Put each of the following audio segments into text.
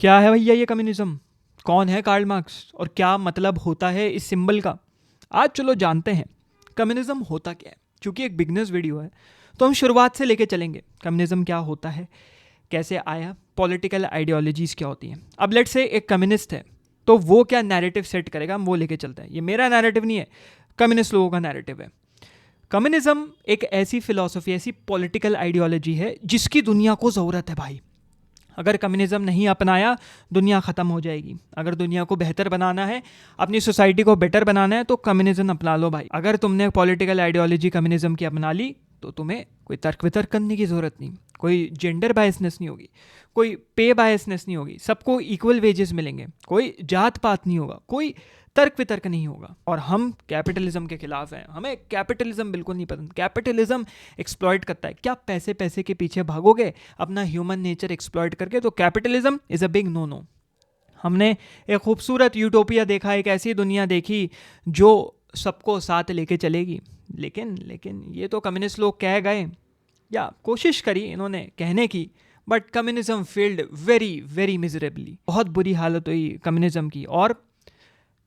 क्या है भैया ये कम्युनिज्म? कौन है कार्ल मार्क्स और क्या मतलब होता है इस सिंबल का? आज चलो जानते हैं कम्युनिज्म होता क्या है। क्योंकि एक बिगनर्स वीडियो है तो हम शुरुआत से लेके चलेंगे। कम्युनिज्म क्या होता है, कैसे आया, पॉलिटिकल आइडियोलॉजीज क्या होती हैं। अब लेट से एक कम्युनिस्ट है तो वो क्या नैरेटिव सेट करेगा, हम वो लेके चलते हैं। ये मेरा नैरेटिव नहीं है, कम्युनिस्ट लोगों का नैरेटिव है। कम्युनिज्म एक ऐसी फिलॉसफी, ऐसी पॉलिटिकल आइडियोलॉजी है जिसकी दुनिया को ज़रूरत है भाई। अगर कम्युनिज्म नहीं अपनाया दुनिया ख़त्म हो जाएगी। अगर दुनिया को बेहतर बनाना है, अपनी सोसाइटी को बेटर बनाना है तो कम्युनिज्म अपना लो भाई। अगर तुमने पॉलिटिकल आइडियोलॉजी कम्युनिज्म की अपना ली तो तुम्हें कोई तर्क वितर्क करने की ज़रूरत नहीं, कोई जेंडर बायसनेस नहीं होगी, कोई पे बायसनेस नहीं होगी, सबको इक्वल वेजेस मिलेंगे, कोई जात पात नहीं होगा, कोई तर्क वितर्क नहीं होगा। और हम कैपिटलिज्म के खिलाफ हैं, हमें कैपिटलिज्म बिल्कुल नहीं पसंद। कैपिटलिज्म एक्सप्लॉइट करता है। क्या पैसे पैसे के पीछे भागोगे अपना ह्यूमन नेचर एक्सप्लॉइट करके? तो capitalism is a big no no. हमने एक खूबसूरत यूटोपिया देखा, एक ऐसी दुनिया देखी जो सबको साथ लेके चलेगी। लेकिन लेकिन ये तो कम्युनिस्ट लोग कह गए या कोशिश करी इन्होंने कहने की, but communism failed very very miserably. बहुत बुरी हालत हुई कम्युनिज्म की। और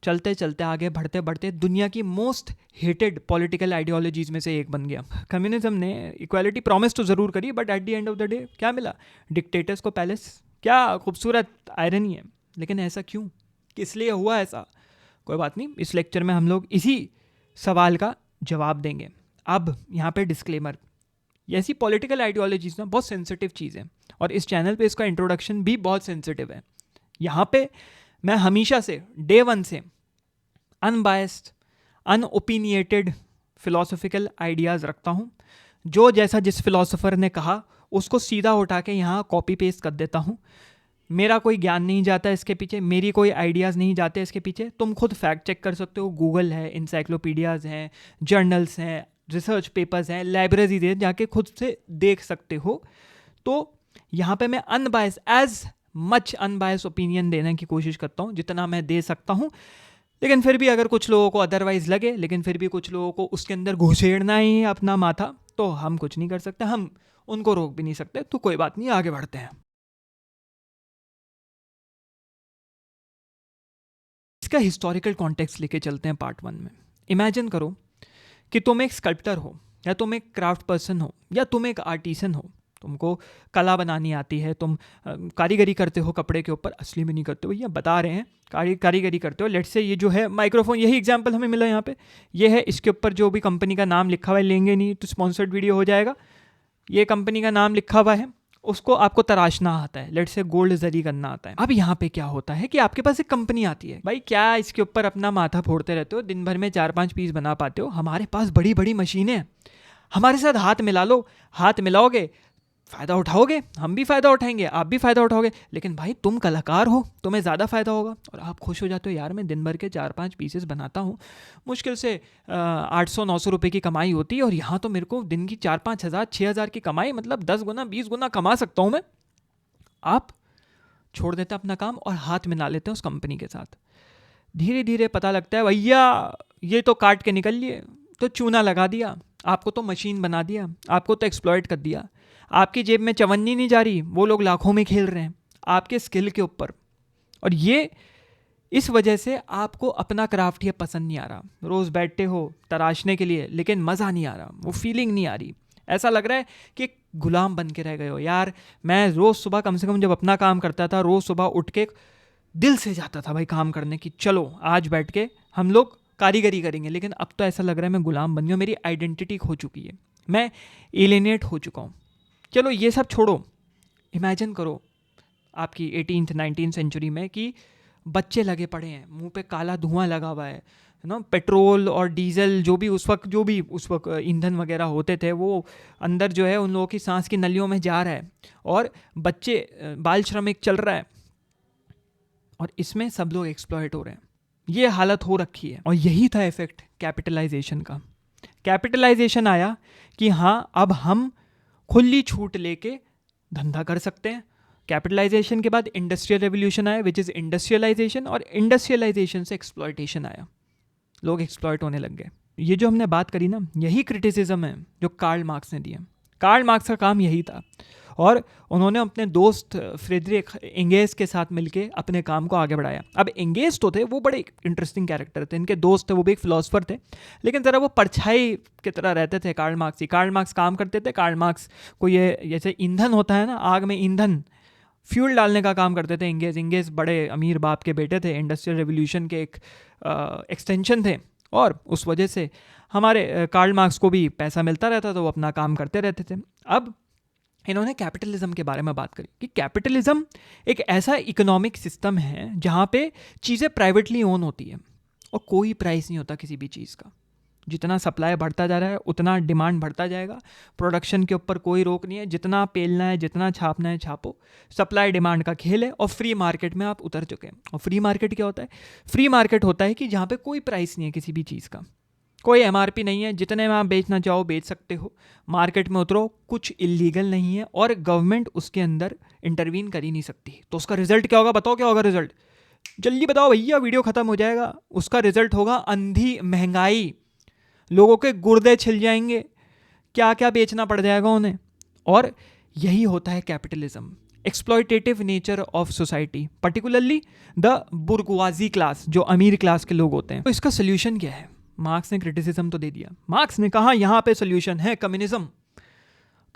चलते चलते आगे बढ़ते बढ़ते दुनिया की मोस्ट हेटेड पॉलिटिकल आइडियोलॉजीज में से एक बन गया। कम्युनिज्म ने इक्वालिटी प्रॉमिस तो ज़रूर करी, but at the end of the day क्या मिला? डिक्टेटर्स को पैलेस। क्या खूबसूरत आयरनी है। लेकिन ऐसा क्यों, किस लिए हुआ ऐसा? कोई बात नहीं, इस लेक्चर में हम लोग इसी सवाल का जवाब देंगे। अब यहाँ पे डिस्क्लेमर, ये ऐसी पॉलिटिकल आइडियोलॉजीज ना बहुत सेंसिटिव चीज़ है और इस चैनल पे इसका इंट्रोडक्शन भी बहुत सेंसिटिव है। यहाँ पे मैं हमेशा से डे वन से अनबायस्ड, अनओपिनिएटेड फिलोसफिकल आइडियाज़ रखता हूँ। जो जैसा जिस फिलोसोफर ने कहा उसको सीधा उठा के यहाँ कॉपी पेस्ट कर देता हूँ। मेरा कोई ज्ञान नहीं जाता इसके पीछे, मेरी कोई आइडियाज़ नहीं जाते इसके पीछे। तुम खुद फैक्ट चेक कर सकते हो, गूगल है, इंसाइक्लोपीडियाज़ हैं, जर्नल्स हैं, रिसर्च पेपर्स हैं, लाइब्रेरीज हैं, जाके खुद से देख सकते हो। तो यहाँ पे मैं unbias, as much unbias opinion देने की कोशिश करता हूँ जितना मैं दे सकता हूँ। लेकिन फिर भी अगर कुछ लोगों को अदरवाइज लगे, लेकिन फिर भी कुछ लोगों को उसके अंदर घुसेड़ना ही है अपना माथा, तो हम कुछ नहीं कर सकते, हम उनको रोक भी नहीं सकते। तो कोई बात नहीं, आगे बढ़ते हैं। इसका हिस्टोरिकल कॉन्टेक्स्ट लेके चलते हैं पार्ट वन में। इमेजिन करो कि तुम एक स्कल्प्टर हो, या तुम एक क्राफ्ट पर्सन हो, या तुम एक आर्टिसन हो। तुमको कला बनानी आती है, तुम कारीगरी करते हो कपड़े के ऊपर। असली में नहीं करते हो भैया, बता रहे हैं, कारीगरी करते हो। लेट्स से ये जो है माइक्रोफोन, यही एग्जांपल हमें मिला यहाँ पे, ये है, इसके ऊपर जो भी कंपनी का नाम लिखा हुआ है, लेंगे नहीं तो स्पॉन्सर्ड वीडियो हो जाएगा। ये कंपनी का नाम लिखा हुआ है, उसको आपको तराशना आता है, लेट्स से गोल्ड जरी करना आता है। अब यहाँ पे क्या होता है कि आपके पास एक कंपनी आती है। भाई क्या इसके ऊपर अपना माथा फोड़ते रहते हो, दिन भर में 4-5 पीस बना पाते हो? हमारे पास बड़ी बड़ी मशीनें हैं, हमारे साथ हाथ मिला लो। हाथ मिलाओगे, फ़ायदा उठाओगे, हम भी फ़ायदा उठाएंगे, आप भी फ़ायदा उठाओगे। लेकिन भाई तुम कलाकार हो, तुम्हें ज़्यादा फ़ायदा होगा। और आप खुश हो जाते हो, यार मैं दिन भर के 4-5 पीसेस बनाता हूँ, मुश्किल से 800-900 रुपये की कमाई होती है, और यहाँ तो मेरे को दिन की 4-5 हज़ार 6 हज़ार की कमाई, मतलब 10 गुना 20 गुना कमा सकता हूँ मैं। आप छोड़ देते अपना काम और हाथ मिला लेते हैं उस कंपनी के साथ। धीरे धीरे पता लगता है भैया ये तो काट के निकल लिए, तो चूना लगा दिया, आपको तो मशीन बना दिया, आपको तो एक्सप्लॉइट कर दिया। आपकी जेब में चवन्नी नहीं जा रही, वो लोग लाखों में खेल रहे हैं आपके स्किल के ऊपर। और ये इस वजह से आपको अपना क्राफ्ट ये पसंद नहीं आ रहा। रोज़ बैठते हो तराशने के लिए, लेकिन मज़ा नहीं आ रहा, वो फीलिंग नहीं आ रही। ऐसा लग रहा है कि गुलाम बन के रह गए हो। यार मैं रोज़ सुबह कम से कम जब अपना काम करता था, रोज़ सुबह उठ के दिल से जाता था भाई काम करने की, चलो आज बैठ के हम लोग कारीगरी करेंगे। लेकिन अब तो ऐसा लग रहा है मैं गुलाम बन गया, मेरी आइडेंटिटी खो चुकी है, मैं एलिनेट हो चुका हूँ। चलो ये सब छोड़ो, इमेजिन करो आपकी 18th-19th सेंचुरी में कि बच्चे लगे पड़े हैं, मुंह पे काला धुआं लगा हुआ है ना, पेट्रोल और डीजल जो भी उस वक्त ईंधन वगैरह होते थे, वो अंदर जो है उन लोगों की सांस की नलियों में जा रहा है, और बच्चे बाल श्रमिक चल रहा है, और इसमें सब लोग एक्सप्लॉइट हो रहे हैं। ये हालत हो रखी है। और यही था इफेक्ट कैपिटलाइजेशन का। कैपिटलाइजेशन आया कि हाँ अब हम खुली छूट लेके धंधा कर सकते हैं। कैपिटलाइजेशन के बाद इंडस्ट्रियल रेवोल्यूशन आया, विच इज़ इंडस्ट्रियलाइजेशन, और इंडस्ट्रियलाइजेशन से एक्सप्लॉइटेशन आया, लोग एक्सप्लॉइट होने लग गए। ये जो हमने बात करी ना, यही क्रिटिसिज्म है जो कार्ल मार्क्स ने दिया। कार्ल मार्क्स का काम यही था, और उन्होंने अपने दोस्त फ्रेडरिक एंगेस के साथ मिलके अपने काम को आगे बढ़ाया। अब एंगेस तो थे वो बड़े इंटरेस्टिंग कैरेक्टर थे, इनके दोस्त थे वो भी एक फिलोसफर थे, लेकिन ज़रा वो परछाई की तरह रहते थे कार्ल मार्क्स ही। कार्ल मार्क्स काम करते थे, कार्ल मार्क्स को ये जैसे ईंधन होता है ना, आग में ईंधन फ्यूल डालने का काम करते थे एंगेस। एंगेस बड़े अमीर बाप के बेटे थे, इंडस्ट्रियल रेवोल्यूशन के एक एक्सटेंशन थे, और उस वजह से हमारे कार्ल मार्क्स को भी पैसा मिलता रहता तो वो अपना काम करते रहते थे। अब इन्होंने कैपिटलिज्म के बारे में बात करी कि कैपिटलिज्म एक ऐसा इकोनॉमिक सिस्टम है जहाँ पे चीज़ें प्राइवेटली ओन होती है और कोई प्राइस नहीं होता किसी भी चीज़ का। जितना सप्लाई बढ़ता जा रहा है उतना डिमांड बढ़ता जाएगा, प्रोडक्शन के ऊपर कोई रोक नहीं है, जितना पेलना है जितना छापना है छापो, सप्लाई डिमांड का खेल है, और फ्री मार्केट में आप उतर चुके हैं। और फ्री मार्केट क्या होता है? फ्री मार्केट होता है कि जहाँ पे कोई प्राइस नहीं है किसी भी चीज़ का, कोई एमआरपी नहीं है, जितने में आप बेचना चाहो बेच सकते हो, मार्केट में उतरो, कुछ इलीगल नहीं है और गवर्नमेंट उसके अंदर इंटरवीन कर ही नहीं सकती। तो उसका रिजल्ट क्या होगा? बताओ क्या होगा रिजल्ट, जल्दी बताओ भैया, वीडियो खत्म हो जाएगा। उसका रिजल्ट होगा अंधी महंगाई, लोगों के गुर्दे छिल जाएंगे, क्या क्या बेचना पड़ जाएगा उन्हें। और यही होता है capitalism, exploitative nature of society, particularly the bourgeoisie class, जो अमीर क्लास के लोग होते हैं। तो इसका सोल्यूशन क्या है? मार्क्स ने क्रिटिसिज्म तो दे दिया, मार्क्स ने कहा यहाँ पे सोल्यूशन है कम्युनिज्म।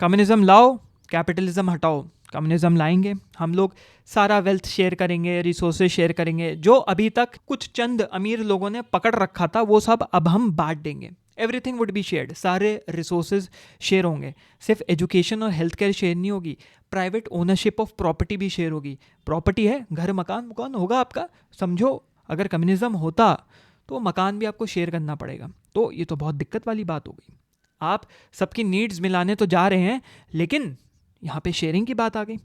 कम्युनिज्म लाओ, कैपिटलिज्म हटाओ। कम्युनिज्म लाएंगे, हम लोग सारा वेल्थ शेयर करेंगे, रिसोर्सेज शेयर करेंगे, जो अभी तक कुछ चंद अमीर लोगों ने पकड़ रखा था वो सब अब हम बांट देंगे। एवरीथिंग वुड बी शेयर्ड, सारे रिसोर्सेज शेयर होंगे। सिर्फ एजुकेशन और हेल्थ केयर शेयर नहीं होगी, प्राइवेट ओनरशिप ऑफ प्रॉपर्टी भी शेयर होगी। प्रॉपर्टी है, घर मकान होगा आपका, समझो अगर कम्युनिज्म होता तो मकान भी आपको शेयर करना पड़ेगा। तो ये तो बहुत दिक्कत वाली बात हो गई। आप सबकी नीड्स मिलाने तो जा रहे हैं, लेकिन यहाँ पे शेयरिंग की बात आ गई।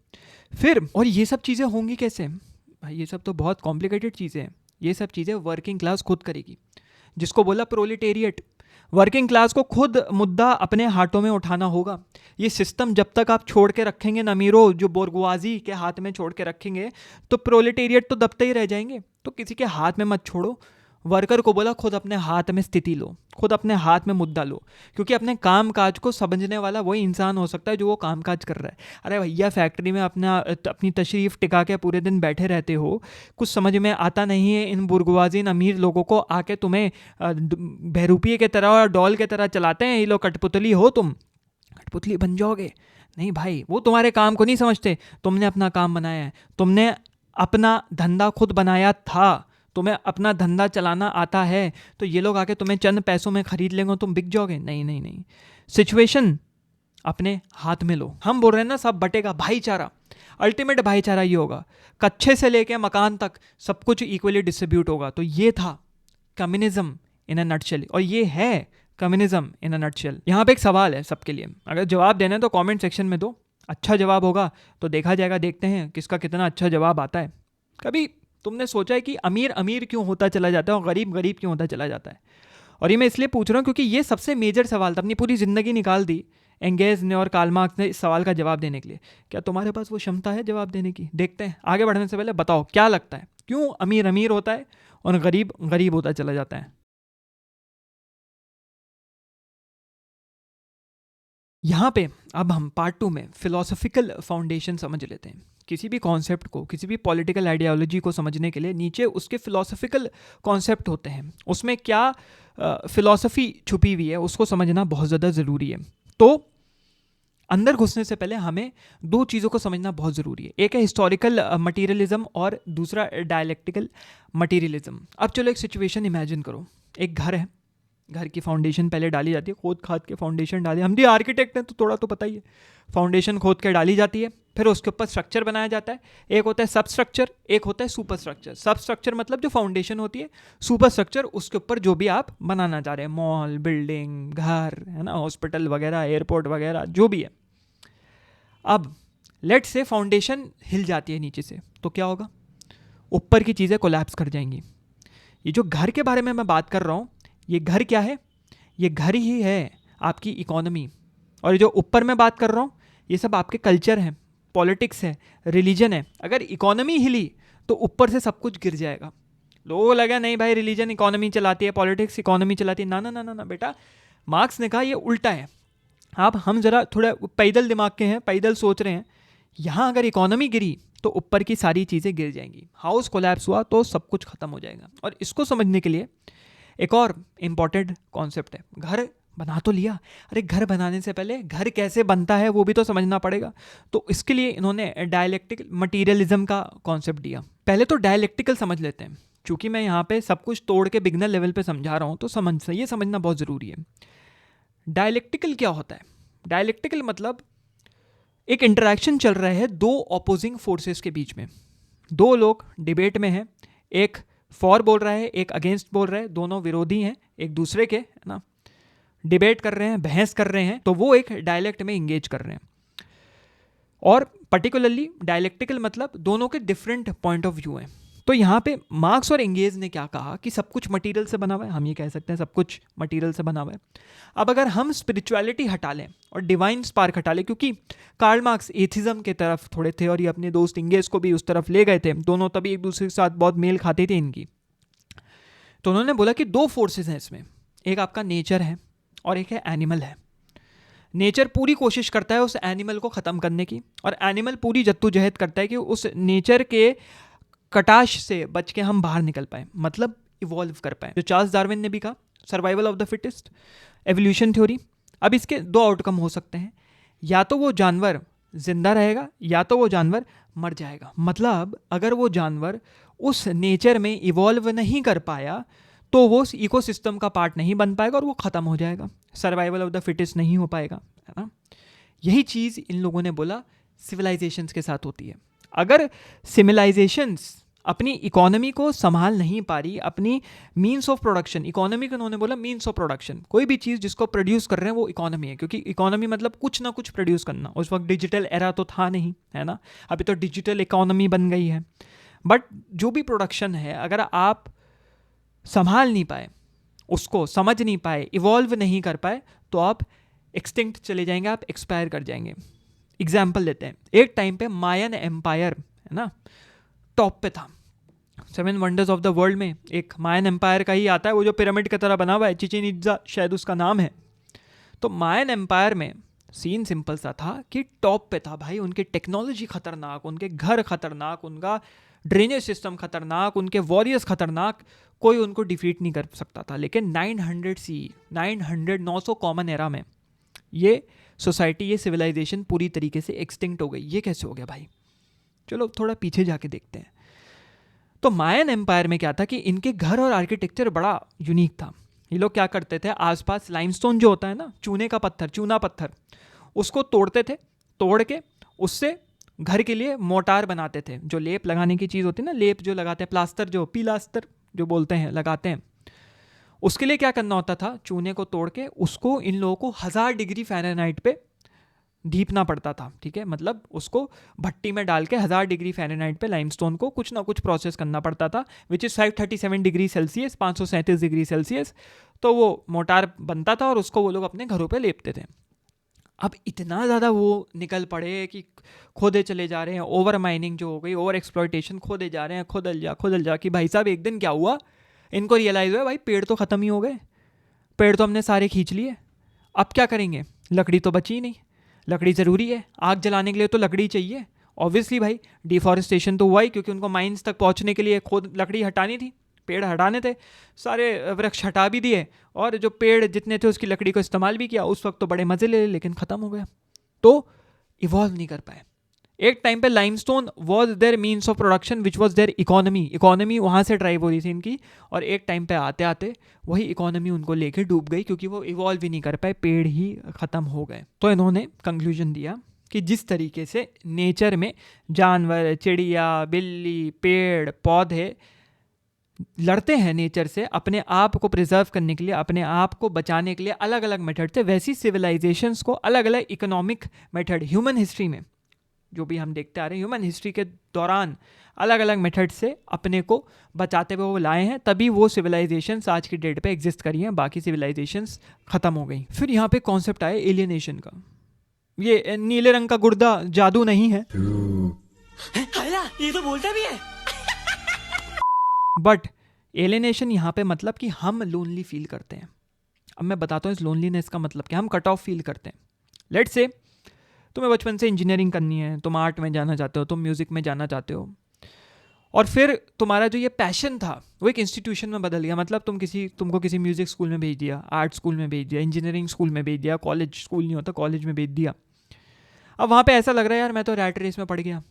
फिर और ये सब चीज़ें होंगी कैसे भाई? ये सब तो बहुत कॉम्प्लिकेटेड चीज़ें हैं। ये सब चीज़ें वर्किंग क्लास खुद करेगी, जिसको बोला प्रोलेटेरिएट। वर्किंग क्लास को खुद मुद्दा अपने हाथों में उठाना होगा। ये सिस्टम जब तक आप छोड़ के रखेंगे ना मीरो, जो बोर्गुआजी के हाथ में छोड़ के रखेंगे, तो प्रोलेटेरिएट तो दबते ही रह जाएंगे। तो किसी के हाथ में मत छोड़ो। वर्कर को बोला खुद अपने हाथ में स्थिति लो, खुद अपने हाथ में मुद्दा लो, क्योंकि अपने काम काज को समझने वाला वही इंसान हो सकता है जो वो काम काज कर रहा है। अरे भैया, फैक्ट्री में अपनी तशरीफ़ टिका के पूरे दिन बैठे रहते हो, कुछ समझ में आता नहीं है, इन बुर्गुआजीन अमीर लोगों को आके तुम्हें बहरूपिये के तरह और डॉल के तरह चलाते हैं। ये लोग कठपुतली हो, तुम कठपुतली बन जाओगे। नहीं भाई, वो तुम्हारे काम को नहीं समझते। तुमने अपना काम बनाया है, तुमने अपना धंधा खुद बनाया था, तुम्हें अपना धंधा चलाना आता है, तो ये लोग आके तुम्हें चंद पैसों में खरीद लेंगे, तुम बिक जाओगे। नहीं नहीं नहीं, सिचुएशन अपने हाथ में लो। हम बोल रहे हैं ना सब बटेगा, भाईचारा, अल्टीमेट भाईचारा ये होगा, कच्चे से लेके मकान तक सब कुछ इक्वली डिस्ट्रीब्यूट होगा। तो ये था कम्युनिज्म इन अ नटशेल, और ये है कम्युनिज्म इन अ नटशेल। यहाँ पे एक सवाल है सबके लिए, अगर जवाब देना है तो कमेंट सेक्शन में दो। अच्छा जवाब होगा तो देखा जाएगा, देखते हैं किसका कितना अच्छा जवाब आता है। कभी तुमने सोचा है कि अमीर अमीर क्यों होता चला जाता है और गरीब गरीब क्यों होता चला जाता है? और ये मैं इसलिए पूछ रहा हूँ क्योंकि ये सबसे मेजर सवाल था। अपनी पूरी ज़िंदगी निकाल दी एंगेज ने और कार्ल मार्क्स ने इस सवाल का जवाब देने के लिए। क्या तुम्हारे पास वो क्षमता है जवाब देने की? देखते हैं। आगे बढ़ने से पहले बताओ क्या लगता है, क्यों अमीर अमीर होता है और गरीब गरीब होता चला जाता है? यहाँ पे अब हम पार्ट 2 में फिलोसॉफिकल फाउंडेशन समझ लेते हैं। किसी भी कॉन्सेप्ट को, किसी भी पॉलिटिकल आइडियोलॉजी को समझने के लिए नीचे उसके फिलोसॉफिकल कॉन्सेप्ट होते हैं, उसमें क्या फिलॉसफी छुपी हुई है उसको समझना बहुत ज़्यादा ज़रूरी है। तो अंदर घुसने से पहले हमें दो चीज़ों को समझना बहुत ज़रूरी है। एक है हिस्टोरिकल मटीरियलिज्म और दूसरा डायलेक्टिकल मटीरियलिज्म। अब चलो एक सिचुएशन इमेजिन करो, एक घर है, घर की फाउंडेशन पहले डाली जाती है, खोद खाद के फाउंडेशन डाली, हम भी आर्किटेक्ट हैं तो थोड़ा तो पता ही है। फाउंडेशन खोद के डाली जाती है, फिर उसके ऊपर स्ट्रक्चर बनाया जाता है। एक होता है सब स्ट्रक्चर, एक होता है सुपर स्ट्रक्चर। सब स्ट्रक्चर मतलब जो फाउंडेशन होती है, सुपर स्ट्रक्चर उसके ऊपर जो भी आप बनाना चाह रहे हैं, मॉल, बिल्डिंग, घर, है ना, हॉस्पिटल वगैरह, एयरपोर्ट वगैरह, जो भी है। अब लेट से फाउंडेशन हिल जाती है नीचे से, तो क्या होगा? ऊपर की चीज़ें कोलैप्स कर जाएंगी। ये जो घर के बारे में मैं बात कर रहा हूँ, ये घर क्या है? ये घर ही है आपकी इकोनॉमी। और जो ऊपर मैं बात कर रहा हूँ, ये सब आपके कल्चर हैं, पॉलिटिक्स है, रिलीजन है। अगर इकोनॉमी हिली तो ऊपर से सब कुछ गिर जाएगा। लोगों को लगा नहीं भाई रिलीजन इकोनॉमी चलाती है, पॉलिटिक्स इकोनॉमी चलाती है। ना ना ना ना ना बेटा, मार्क्स ने कहा ये उल्टा है। आप हम ज़रा थोड़ा पैदल दिमाग के हैं, पैदल सोच रहे हैं, यहाँ अगर इकोनॉमी गिरी तो ऊपर की सारी चीज़ें गिर जाएंगी, हाउस कोलैप्स हुआ तो सब कुछ ख़त्म हो जाएगा। और इसको समझने के लिए एक और इम्पॉर्टेंट कॉन्सेप्ट है, घर बना तो लिया, अरे घर बनाने से पहले घर कैसे बनता है वो भी तो समझना पड़ेगा। तो इसके लिए इन्होंने डायलेक्टिकल मटीरियलिज्म का कॉन्सेप्ट दिया। पहले तो डायलेक्टिकल समझ लेते हैं, क्योंकि मैं यहाँ पे सब कुछ तोड़ के बिगनर लेवल पे समझा रहा हूँ, तो ये समझना बहुत ज़रूरी है। डायलेक्टिकल क्या होता है? डायलेक्टिकल मतलब एक इंटरेक्शन चल रहा है दो ऑपोजिंग फोर्सेस के बीच में, दो लोग डिबेट में हैं, एक फॉर बोल रहा है, एक अगेंस्ट बोल रहा है, दोनों विरोधी हैं एक दूसरे के, है ना, डिबेट कर रहे हैं, बहस कर रहे हैं, तो वो एक डायलेक्ट में इंगेज कर रहे हैं। और पर्टिकुलरली डायलेक्टिकल मतलब दोनों के डिफरेंट पॉइंट ऑफ व्यू हैं। तो यहाँ पे मार्क्स और एंगेज ने क्या कहा कि सब कुछ मटेरियल से बना हुआ है, हम ये कह सकते हैं सब कुछ मटेरियल से बना हुआ है। अब अगर हम स्पिरिचुअलिटी हटा लें और डिवाइन स्पार्क हटा लें, क्योंकि कार्ल मार्क्स एथिज्म के तरफ थोड़े थे और ये अपने दोस्त एंगेज को भी उस तरफ ले गए थे, दोनों तभी एक दूसरे के साथ बहुत मेल खाते थे इनकी। तो उन्होंने बोला कि दो फोर्सेस हैं इसमें, एक आपका नेचर है और एक है एनिमल है। नेचर पूरी कोशिश करता है उस एनिमल को ख़त्म करने की, और एनिमल पूरी जद्दोजहद करता है कि उस नेचर के कटाश से बच के हम बाहर निकल पाए, मतलब इवॉल्व कर पाए। जो चार्ल्स डार्विन ने भी कहा, survival of the fittest, evolution theory. अब इसके दो आउटकम हो सकते हैं, या तो वो जानवर जिंदा रहेगा या तो वो जानवर मर जाएगा। मतलब अगर वो जानवर उस नेचर में इवॉल्व नहीं कर पाया तो वो उस इकोसिस्टम का पार्ट नहीं बन पाएगा और वो ख़त्म हो जाएगा, सर्वाइवल ऑफ द फिटेस्ट नहीं हो पाएगा, है ना। यही चीज़ इन लोगों ने बोला सिविलाइजेशंस के साथ होती है। अगर सिविलाइजेशंस अपनी इकोनॉमी को संभाल नहीं पा रही, अपनी मीन्स ऑफ प्रोडक्शन, इकोनॉमी को उन्होंने बोला मीन्स ऑफ प्रोडक्शन, कोई भी चीज़ जिसको प्रोड्यूस कर रहे हैं वो इकोनॉमी है, क्योंकि इकोनॉमी मतलब कुछ ना कुछ प्रोड्यूस करना। उस वक्त डिजिटल एरा तो था नहीं, है ना, अभी तो डिजिटल इकोनॉमी बन गई है। बट जो भी प्रोडक्शन है अगर आप संभाल नहीं पाए, उसको समझ नहीं पाए, इवॉल्व नहीं कर पाए, तो आप एक्सटिंक्ट चले जाएंगे, आप एक्सपायर कर जाएंगे। एग्जाम्पल लेते हैं, एक टाइम पे मायन एम्पायर, है ना, टॉप पे था। 7 वंडर्स ऑफ द वर्ल्ड में एक मायन एम्पायर का ही आता है, वो जो पिरामिड की तरह बना हुआ है, चिचेन इट्जा शायद उसका नाम है। तो मायन एम्पायर में सीन सिंपल सा था कि टॉप पे था भाई, उनकी टेक्नोलॉजी खतरनाक, उनके घर खतरनाक, उनका ड्रेनेज सिस्टम खतरनाक, उनके वॉरियर्स खतरनाक, कोई उनको डिफीट नहीं कर सकता था। लेकिन 900 सी 900 कॉमन एरा में ये सोसाइटी, ये सिविलाइजेशन पूरी तरीके से एक्सटिंक्ट हो गई। ये कैसे हो गया भाई? चलो थोड़ा पीछे जाके देखते हैं। तो मायन एम्पायर में क्या था कि इनके घर और आर्किटेक्चर बड़ा यूनिक था। ये लोग क्या करते थे, आसपास लाइमस्टोन जो होता है ना, चूने का पत्थर, चूना पत्थर, उसको तोड़ते थे, तोड़ के उससे घर के लिए मोटार बनाते थे। जो लेप लगाने की चीज़ होती है ना, लेप जो लगाते हैं, प्लास्टर, जो पीलास्तर जो बोलते हैं, लगाते हैं, उसके लिए क्या करना होता था, चूने को तोड़ के उसको इन लोगों को 1000 डिग्री फ़ारेनहाइट पे धीपना पड़ता था। ठीक है, मतलब उसको भट्टी में डाल के 1000 डिग्री फ़ारेनहाइट पे लाइमस्टोन को कुछ ना कुछ प्रोसेस करना पड़ता था, which is 537 degree Celsius, 537 degree Celsius. तो वो मोटार बनता था और उसको वो लोग अपने घरों पे लेपते थे। अब इतना ज़्यादा वो निकल पड़े कि खोदे चले जा रहे हैं, ओवर माइनिंग जो हो गई, ओवर एक्सप्लॉयटेशन, खोदे जा रहे हैं, खोदल जा कि भाई साहब एक दिन क्या हुआ, इनको रियलाइज़ हुआ भाई पेड़ तो ख़त्म ही हो गए, पेड़ तो हमने सारे खींच लिए, अब क्या करेंगे, लकड़ी तो बची ही नहीं, लकड़ी ज़रूरी है, आग जलाने के लिए तो लकड़ी चाहिए। ऑब्वियसली भाई डिफॉरेस्टेशन तो हुआ ही, क्योंकि उनको माइंस तक पहुंचने के लिए खुद लकड़ी हटानी थी, पेड़ हटाने थे, सारे वृक्ष हटा भी दिए, और जो पेड़ जितने थे उसकी लकड़ी को इस्तेमाल भी किया। उस वक्त तो बड़े मज़े ले, लेकिन ख़त्म हो गया, तो इवॉल्व नहीं कर पाए। एक टाइम पे limestone was there means of production which was their economy वहाँ से ड्राइव हो रही थी इनकी, और एक टाइम पे आते आते वही इकोनॉमी उनको लेके डूब गई, क्योंकि वो इवॉल्व ही नहीं कर पाए, पेड़ ही ख़त्म हो गए। तो इन्होंने कंक्लूजन दिया कि जिस तरीके से नेचर में जानवर, चिड़िया, बिल्ली, पेड़, पौधे लड़ते हैं नेचर से अपने आप को प्रिजर्व करने के लिए, अपने आप को बचाने के लिए अलग अलग मेथड थे, वैसी सिविलाइजेशंस को अलग अलग इकोनॉमिक मेथड ह्यूमन हिस्ट्री में जो भी हम देखते आ रहे हैं, ह्यूमन हिस्ट्री के दौरान अलग अलग मेथड से अपने को बचाते हुए वो लाए हैं, तभी वो सिविलाइजेशंस आज की डेट पे एग्जिस्ट करी हैं, बाकी सिविलाइजेशंस ख़त्म हो गई। फिर यहाँ पे कॉन्सेप्ट आया एलियनेशन का। ये नीले रंग का गुर्दा जादू नहीं है, ये तो बोलता भी है। बट एलियनेशन यहाँ पे मतलब कि हम लोनली फील करते हैं। अब मैं बताता हूँ इस लोनलीनेस का मतलब क्या। हम कट ऑफ फील करते हैं, लेट्स से तुम्हें बचपन से इंजीनियरिंग करनी है, तुम आर्ट में जाना चाहते हो, तुम म्यूज़िक में जाना चाहते हो, और फिर तुम्हारा जो ये पैशन था वो एक इंस्टीट्यूशन में बदल गया। मतलब तुमको किसी म्यूज़िक स्कूल में भेज दिया, आर्ट स्कूल में भेज दिया, इंजीनियरिंग स्कूल में भेज दिया, कॉलेज स्कूल नहीं होता, कॉलेज में भेज दिया। अब वहाँ पे ऐसा लग रहा है यार मैं तो रैट रेस में पड़ गया।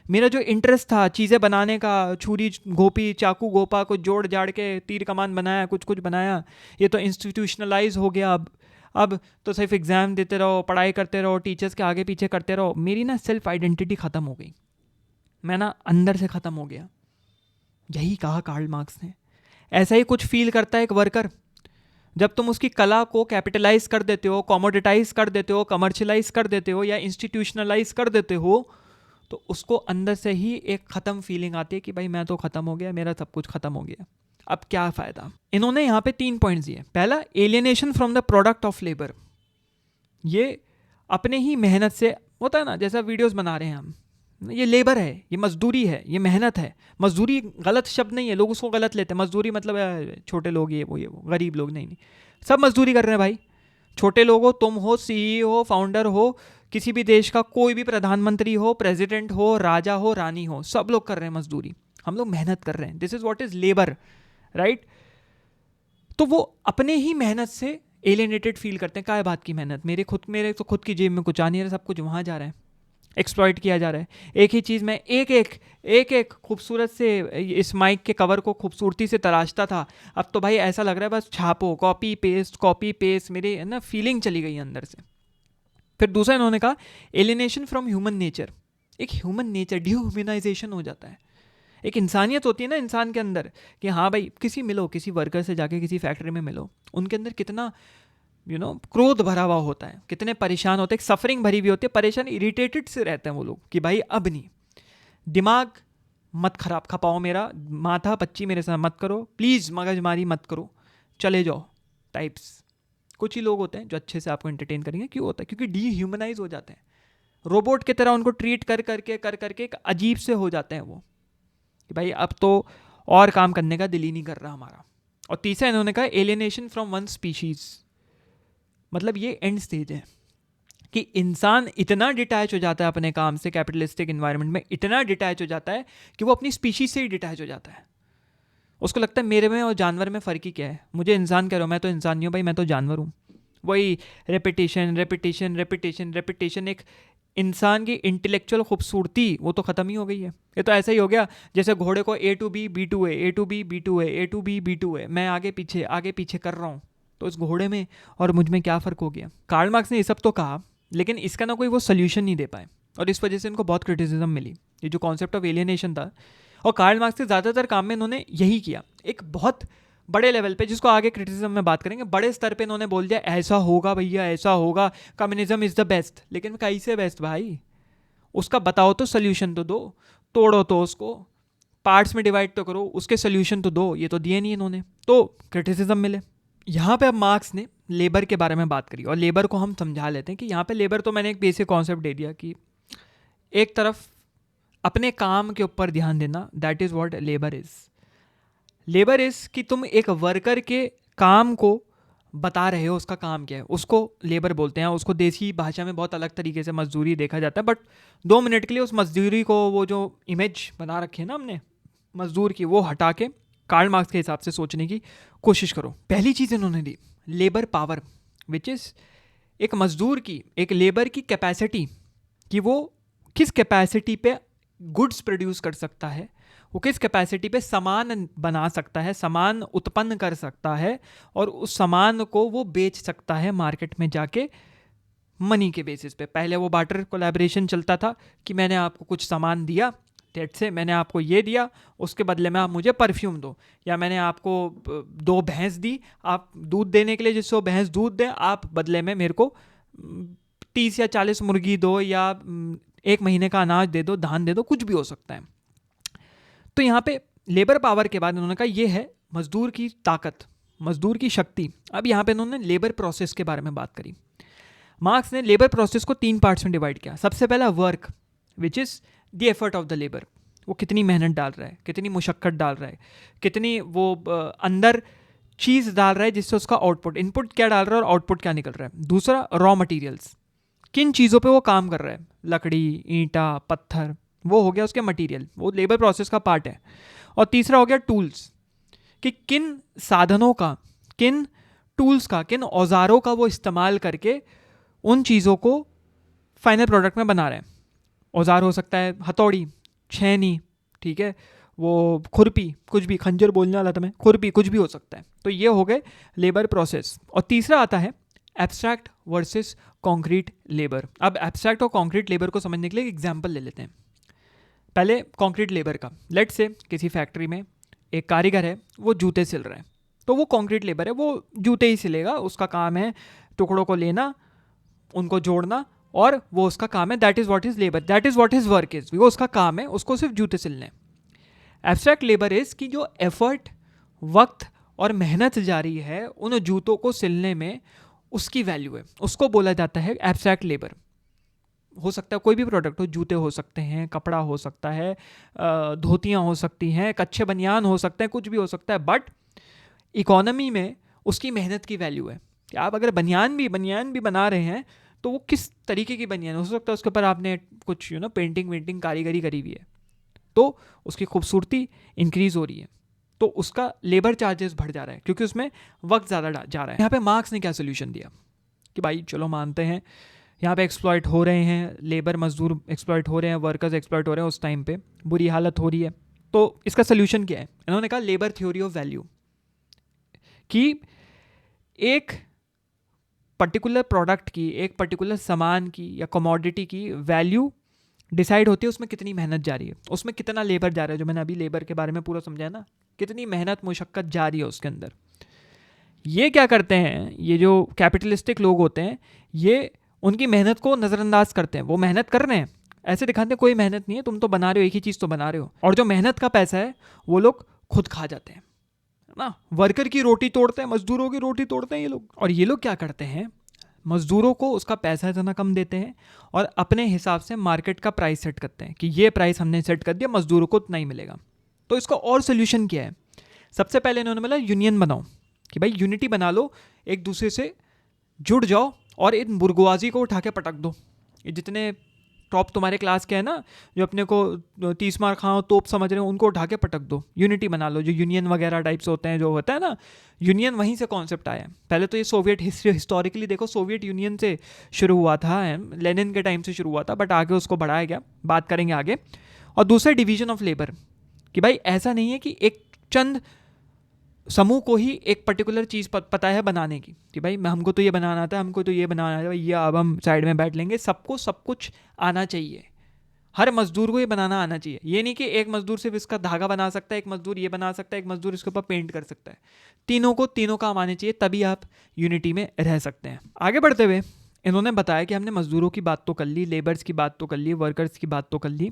मेरा जो इंटरेस्ट था चीज़ें बनाने का, छुरी गोपी चाकू गोपा कुछ जोड़ जाड़ के तीर कमान बनाया, कुछ कुछ बनाया, ये तो इंस्टीट्यूशनलाइज हो गया। अब तो सिर्फ एग्ज़ाम देते रहो, पढ़ाई करते रहो, टीचर्स के आगे पीछे करते रहो। मेरी ना सेल्फ आइडेंटिटी ख़त्म हो गई, मैं ना अंदर से ख़त्म हो गया। यही कहा कार्ल मार्क्स ने। ऐसा ही कुछ फील करता है एक वर्कर जब तुम उसकी कला को कैपिटलाइज कर देते हो, कॉमोडिटाइज कर देते हो, कमर्शलाइज कर देते हो या इंस्टीट्यूशनलाइज कर देते हो, तो उसको अंदर से ही एक ख़त्म फीलिंग आती है कि भाई मैं तो ख़त्म हो गया, मेरा सब कुछ ख़त्म हो गया, अब क्या फ़ायदा। इन्होंने यहाँ पे 3 पॉइंट्स दिए। पहला, alienation from the product of labour. ये अपने ही मेहनत से होता है ना, जैसा वीडियोस बना रहे हैं हम, ये लेबर है, ये मजदूरी है, ये मेहनत है। मजदूरी गलत शब्द नहीं है, लोग उसको गलत लेते हैं। मजदूरी मतलब छोटे लोग, ये वो गरीब लोग, नहीं, सब मजदूरी कर रहे हैं भाई। छोटे लोग हो, तुम हो, CEO हो, फाउंडर हो, किसी भी देश का कोई भी प्रधानमंत्री हो, प्रेसिडेंट हो, राजा हो, रानी हो, सब लोग कर रहे हैं मजदूरी। हम लोग मेहनत कर रहे हैं। This is what is labour, right. तो वो अपने ही मेहनत से एलियनेटेड फील करते हैं। क्या है बात की मेहनत, मेरे तो खुद की जेब में कुछ आ नहीं रहा, सब कुछ वहाँ जा रहा है, एक्सप्लॉइट किया जा रहा है। एक ही चीज़ में एक खूबसूरत से इस माइक के कवर को खूबसूरती से तराशता था, अब तो भाई ऐसा लग रहा है बस छापो, कॉपी पेस्ट, मेरे ना फीलिंग चली गई अंदर से। फिर दूसरा इन्होंने कहा एलिनेशन फ्रॉम ह्यूमन नेचर। एक ह्यूमन नेचर डिह्यूमनाइजेशन हो जाता है। एक इंसानियत होती है ना इंसान के अंदर कि हाँ भाई, किसी वर्कर से जाके किसी फैक्ट्री में मिलो, उनके अंदर कितना क्रोध भरा हुआ होता है, कितने परेशान होते हैं, सफरिंग भरी हुई होती है, परेशान इरिटेटेड से रहते हैं वो लोग कि भाई अब नहीं, दिमाग मत खराब खपाओ, मेरा माथा पच्ची मेरे साथ मत करो, प्लीज़ मगजमारी मत करो, चले जाओ टाइप्स। कुछ ही लोग होते हैं जो अच्छे से आपको एंटरटेन करेंगे। क्यों होता है? क्योंकि डीह्यूमनाइज हो जाते हैं, रोबोट की तरह उनको ट्रीट कर करके एक अजीब से हो जाते हैं वो कि भाई अब तो और काम करने का दिल ही नहीं कर रहा हमारा। और तीसरा इन्होंने कहा एलियनेशन फ्रॉम वन स्पीशीज़। मतलब ये एंड स्टेज है कि इंसान इतना डिटैच हो जाता है अपने काम से, कैपिटलिस्टिक इन्वायरमेंट में इतना डिटैच हो जाता है कि वो अपनी स्पीशीज से ही डिटैच हो जाता है। उसको लगता है मेरे में और जानवर में फ़र्क ही क्या है, मुझे इंसान कह रहा हूँ, मैं तो इंसान नहीं हूँ भाई, मैं तो जानवर हूँ। वही रेपिटेशन, एक इंसान की इंटेलेक्चुअल खूबसूरती वो तो ख़त्म ही हो गई है। ये तो ऐसा ही हो गया जैसे घोड़े को A to B B to A, A to B B to A, A to B B to A, मैं आगे पीछे कर रहा हूँ, तो इस घोड़े में और मुझ में क्या फ़र्क हो गया। कार्ल मार्क्स ने ये सब तो कहा, लेकिन इसका ना कोई वो सोल्यूशन नहीं दे पाए, और इस वजह से इनको बहुत क्रिटिसिज्म मिली। ये जो कॉन्सेप्ट ऑफ एलियनेशन था, और कार्ल मार्क्स के ज़्यादातर काम में इन्होंने यही किया। एक बहुत बड़े लेवल पे, जिसको आगे क्रिटिसिज्म में बात करेंगे, बड़े स्तर पे इन्होंने बोल दिया ऐसा होगा भैया, ऐसा होगा, कम्युनिज्म इज़ द बेस्ट। लेकिन कैसे बेस्ट भाई, उसका बताओ तो, सोल्यूशन तो दो, तोड़ो तो उसको, पार्ट्स में डिवाइड तो करो, उसके सोल्यूशन तो दो। ये तो दिए नहीं इन्होंने, तो क्रिटिसिज्म मिले। यहाँ पे अब मार्क्स ने लेबर के बारे में बात करी, और लेबर को हम समझा लेते हैं कि यहाँ पे लेबर तो मैंने एक बेसिक कॉन्सेप्ट दे दिया कि एक तरफ अपने काम के ऊपर ध्यान देना, that is what labour is. Labour is कि तुम एक वर्कर के काम को बता रहे हो, उसका काम क्या है, उसको लेबर बोलते हैं। उसको देसी भाषा में बहुत अलग तरीके से मजदूरी देखा जाता है, बट 2 मिनट के लिए उस मजदूरी को, वो जो इमेज बना रखी है ना हमने मजदूर की, वो हटा के कार्ल मार्क्स के हिसाब से सोचने की कोशिश करो। पहली चीज़ इन्होंने दी लेबर पावर, विच इज़ एक मजदूर की, एक लेबर की कैपेसिटी, कि वो किस कैपेसिटी पे गुड्स प्रोड्यूस कर सकता है, वो किस कैपेसिटी पे सामान बना सकता है, सामान उत्पन्न कर सकता है, और उस सामान को वो बेच सकता है मार्केट में जाके मनी के बेसिस पे। पहले वो बार्टर कोलैबोरेशन चलता था कि मैंने आपको कुछ सामान दिया, डेट से मैंने आपको ये दिया, उसके बदले में आप मुझे परफ्यूम दो, या मैंने आपको 2 भैंस दी, आप दूध देने के लिए, जिससे वो भैंस दूध दे, आप बदले में मेरे को 30 या 40 मुर्गी दो, या 1 महीने का अनाज दे दो, धान दे दो, कुछ भी हो सकता है। तो यहाँ पे लेबर पावर के बाद उन्होंने कहा ये है मजदूर की ताकत, मजदूर की शक्ति। अब यहाँ पे उन्होंने लेबर प्रोसेस के बारे में बात करी। मार्क्स ने लेबर प्रोसेस को 3 पार्ट्स में डिवाइड किया। सबसे पहला work, which is the effort of the labour, वो कितनी मेहनत डाल रहा है, कितनी मुशक्क़त डाल रहा है, कितनी वो अंदर चीज़ डाल रहा है जिससे उसका आउटपुट, इनपुट क्या डाल रहा है और आउटपुट क्या निकल रहा है। दूसरा रॉ मटेरियल्स, किन चीज़ों पे वो काम कर रहा है, लकड़ी, ईंटा, पत्थर, वो हो गया उसके मटेरियल, वो लेबर प्रोसेस का पार्ट है। और तीसरा हो गया टूल्स, कि किन साधनों का, किन टूल्स का, किन औजारों का वो इस्तेमाल करके उन चीज़ों को फाइनल प्रोडक्ट में बना रहे हैं। औजार हो सकता है हथौड़ी, छेनी, ठीक है, वो खुरपी, कुछ भी, खंजर बोलने वाला था मैं, खुरपी, कुछ भी हो सकता है। तो ये हो गए लेबर प्रोसेस। और तीसरा आता है एब्स्ट्रैक्ट वर्सेस कॉन्क्रीट लेबर। अब एब्स्ट्रैक्ट और कॉन्क्रीट लेबर को समझने के लिए एक एग्जाम्पल ले लेते हैं। पहले कॉन्क्रीट लेबर का, लेट से किसी फैक्ट्री में एक कारीगर है, वो जूते सिल रहा है, तो वो कॉन्क्रीट लेबर है, वो जूते ही सिलेगा, उसका काम है टुकड़ों को लेना, उनको जोड़ना, और वो उसका काम है, that is what is labour, that is what is work is, वो उसका काम है, उसको सिर्फ जूते सिलने। एब्स्ट्रैक्ट लेबर इज़ कि जो एफर्ट, वक्त और मेहनत जारी है उन जूतों को सिलने में, उसकी वैल्यू है, उसको बोला जाता है एब्स्ट्रैक्ट लेबर। हो सकता है कोई भी प्रोडक्ट हो, जूते हो सकते हैं, कपड़ा हो सकता है, धोतियाँ हो सकती हैं, कच्चे बनियान हो सकते हैं, कुछ भी हो सकता है, बट इकोनॉमी में उसकी मेहनत की वैल्यू है। कि आप अगर बनियान भी बना रहे हैं, तो वो किस तरीके की बनियान हो सकता है, उसके ऊपर आपने कुछ पेंटिंग वेंटिंग कारीगरी करी हुई है, तो उसकी खूबसूरती इंक्रीज़ हो रही है, तो उसका लेबर चार्जेस बढ़ जा रहा है, क्योंकि उसमें वक्त ज़्यादा जा रहा है। यहाँ पे मार्क्स ने क्या सोल्यूशन दिया कि भाई चलो मानते हैं यहाँ पे एक्सप्लॉइट हो रहे हैं, लेबर मजदूर एक्सप्लॉइट हो रहे हैं, वर्कर्स एक्सप्लॉइट हो रहे हैं, उस टाइम पे बुरी हालत हो रही है। तो इसका सोल्यूशन क्या है? इन्होंने कहा लेबर थ्योरी ऑफ वैल्यू, कि एक पर्टिकुलर प्रोडक्ट की, एक पर्टिकुलर सामान की या कमोडिटी की वैल्यू डिसाइड होती है उसमें कितनी मेहनत जा रही है, उसमें कितना लेबर जा रहा है, जो मैंने अभी लेबर के बारे में पूरा समझाया ना, कितनी मेहनत मुशक्कत जा रही है उसके अंदर। ये क्या करते हैं, ये जो कैपिटलिस्टिक लोग होते हैं, ये उनकी मेहनत को नज़रअंदाज करते हैं। वो मेहनत कर रहे हैं, ऐसे दिखाते हैं कोई मेहनत नहीं है, तुम तो बना रहे हो, एक ही चीज़ तो बना रहे हो, और जो मेहनत का पैसा है वो लोग खुद खा जाते हैं ना। वर्कर की रोटी तोड़ते हैं, मजदूरों की रोटी तोड़ते हैं ये लोग। और ये लोग क्या करते हैं, मजदूरों को उसका पैसा इतना कम देते हैं और अपने हिसाब से मार्केट का प्राइस सेट करते हैं कि ये प्राइस हमने सेट कर दिया, मजदूरों को उतना ही मिलेगा। तो इसका और सोल्यूशन क्या है? सबसे पहले इन्होंने बोला यूनियन बनाओ, कि भाई यूनिटी बना लो, एक दूसरे से जुड़ जाओ और इन बुर्गुआजी को उठा के पटक दो। ये जितने टॉप तुम्हारे क्लास के हैं ना, जो अपने को 30 मार खाओ तोप समझ रहे हो, उनको उठा के पटक दो, यूनिटी बना लो। जो यूनियन वगैरह टाइप्स होते हैं, जो होता है ना, यूनियन वहीं से कॉन्सेप्ट आया है। पहले तो ये सोवियत हिस्टोरिकली देखो, सोवियत यूनियन से शुरू हुआ था, लेनिन के टाइम से शुरू हुआ था, बट आगे उसको बढ़ाया गया, बात करेंगे आगे। और दूसरा डिवीजन ऑफ लेबर, कि भाई ऐसा नहीं है कि एक चंद समूह को ही एक पर्टिकुलर चीज़ पता है बनाने की, कि भाई हमको तो ये बनाना आता है, हमको तो ये बनाना आता है, ये अब हम साइड में बैठ लेंगे। सबको सब कुछ आना चाहिए, हर मजदूर को ये बनाना आना चाहिए। ये नहीं कि एक मजदूर सिर्फ इसका धागा बना सकता है, एक मजदूर ये बना सकता है, एक मजदूर इसके ऊपर पेंट कर सकता है। तीनों काम आने चाहिए, तभी आप यूनिटी में रह सकते हैं। आगे बढ़ते हुए इन्होंने बताया कि हमने मजदूरों की बात तो कर ली, लेबर्स की बात तो कर ली, वर्कर्स की बात तो कर ली।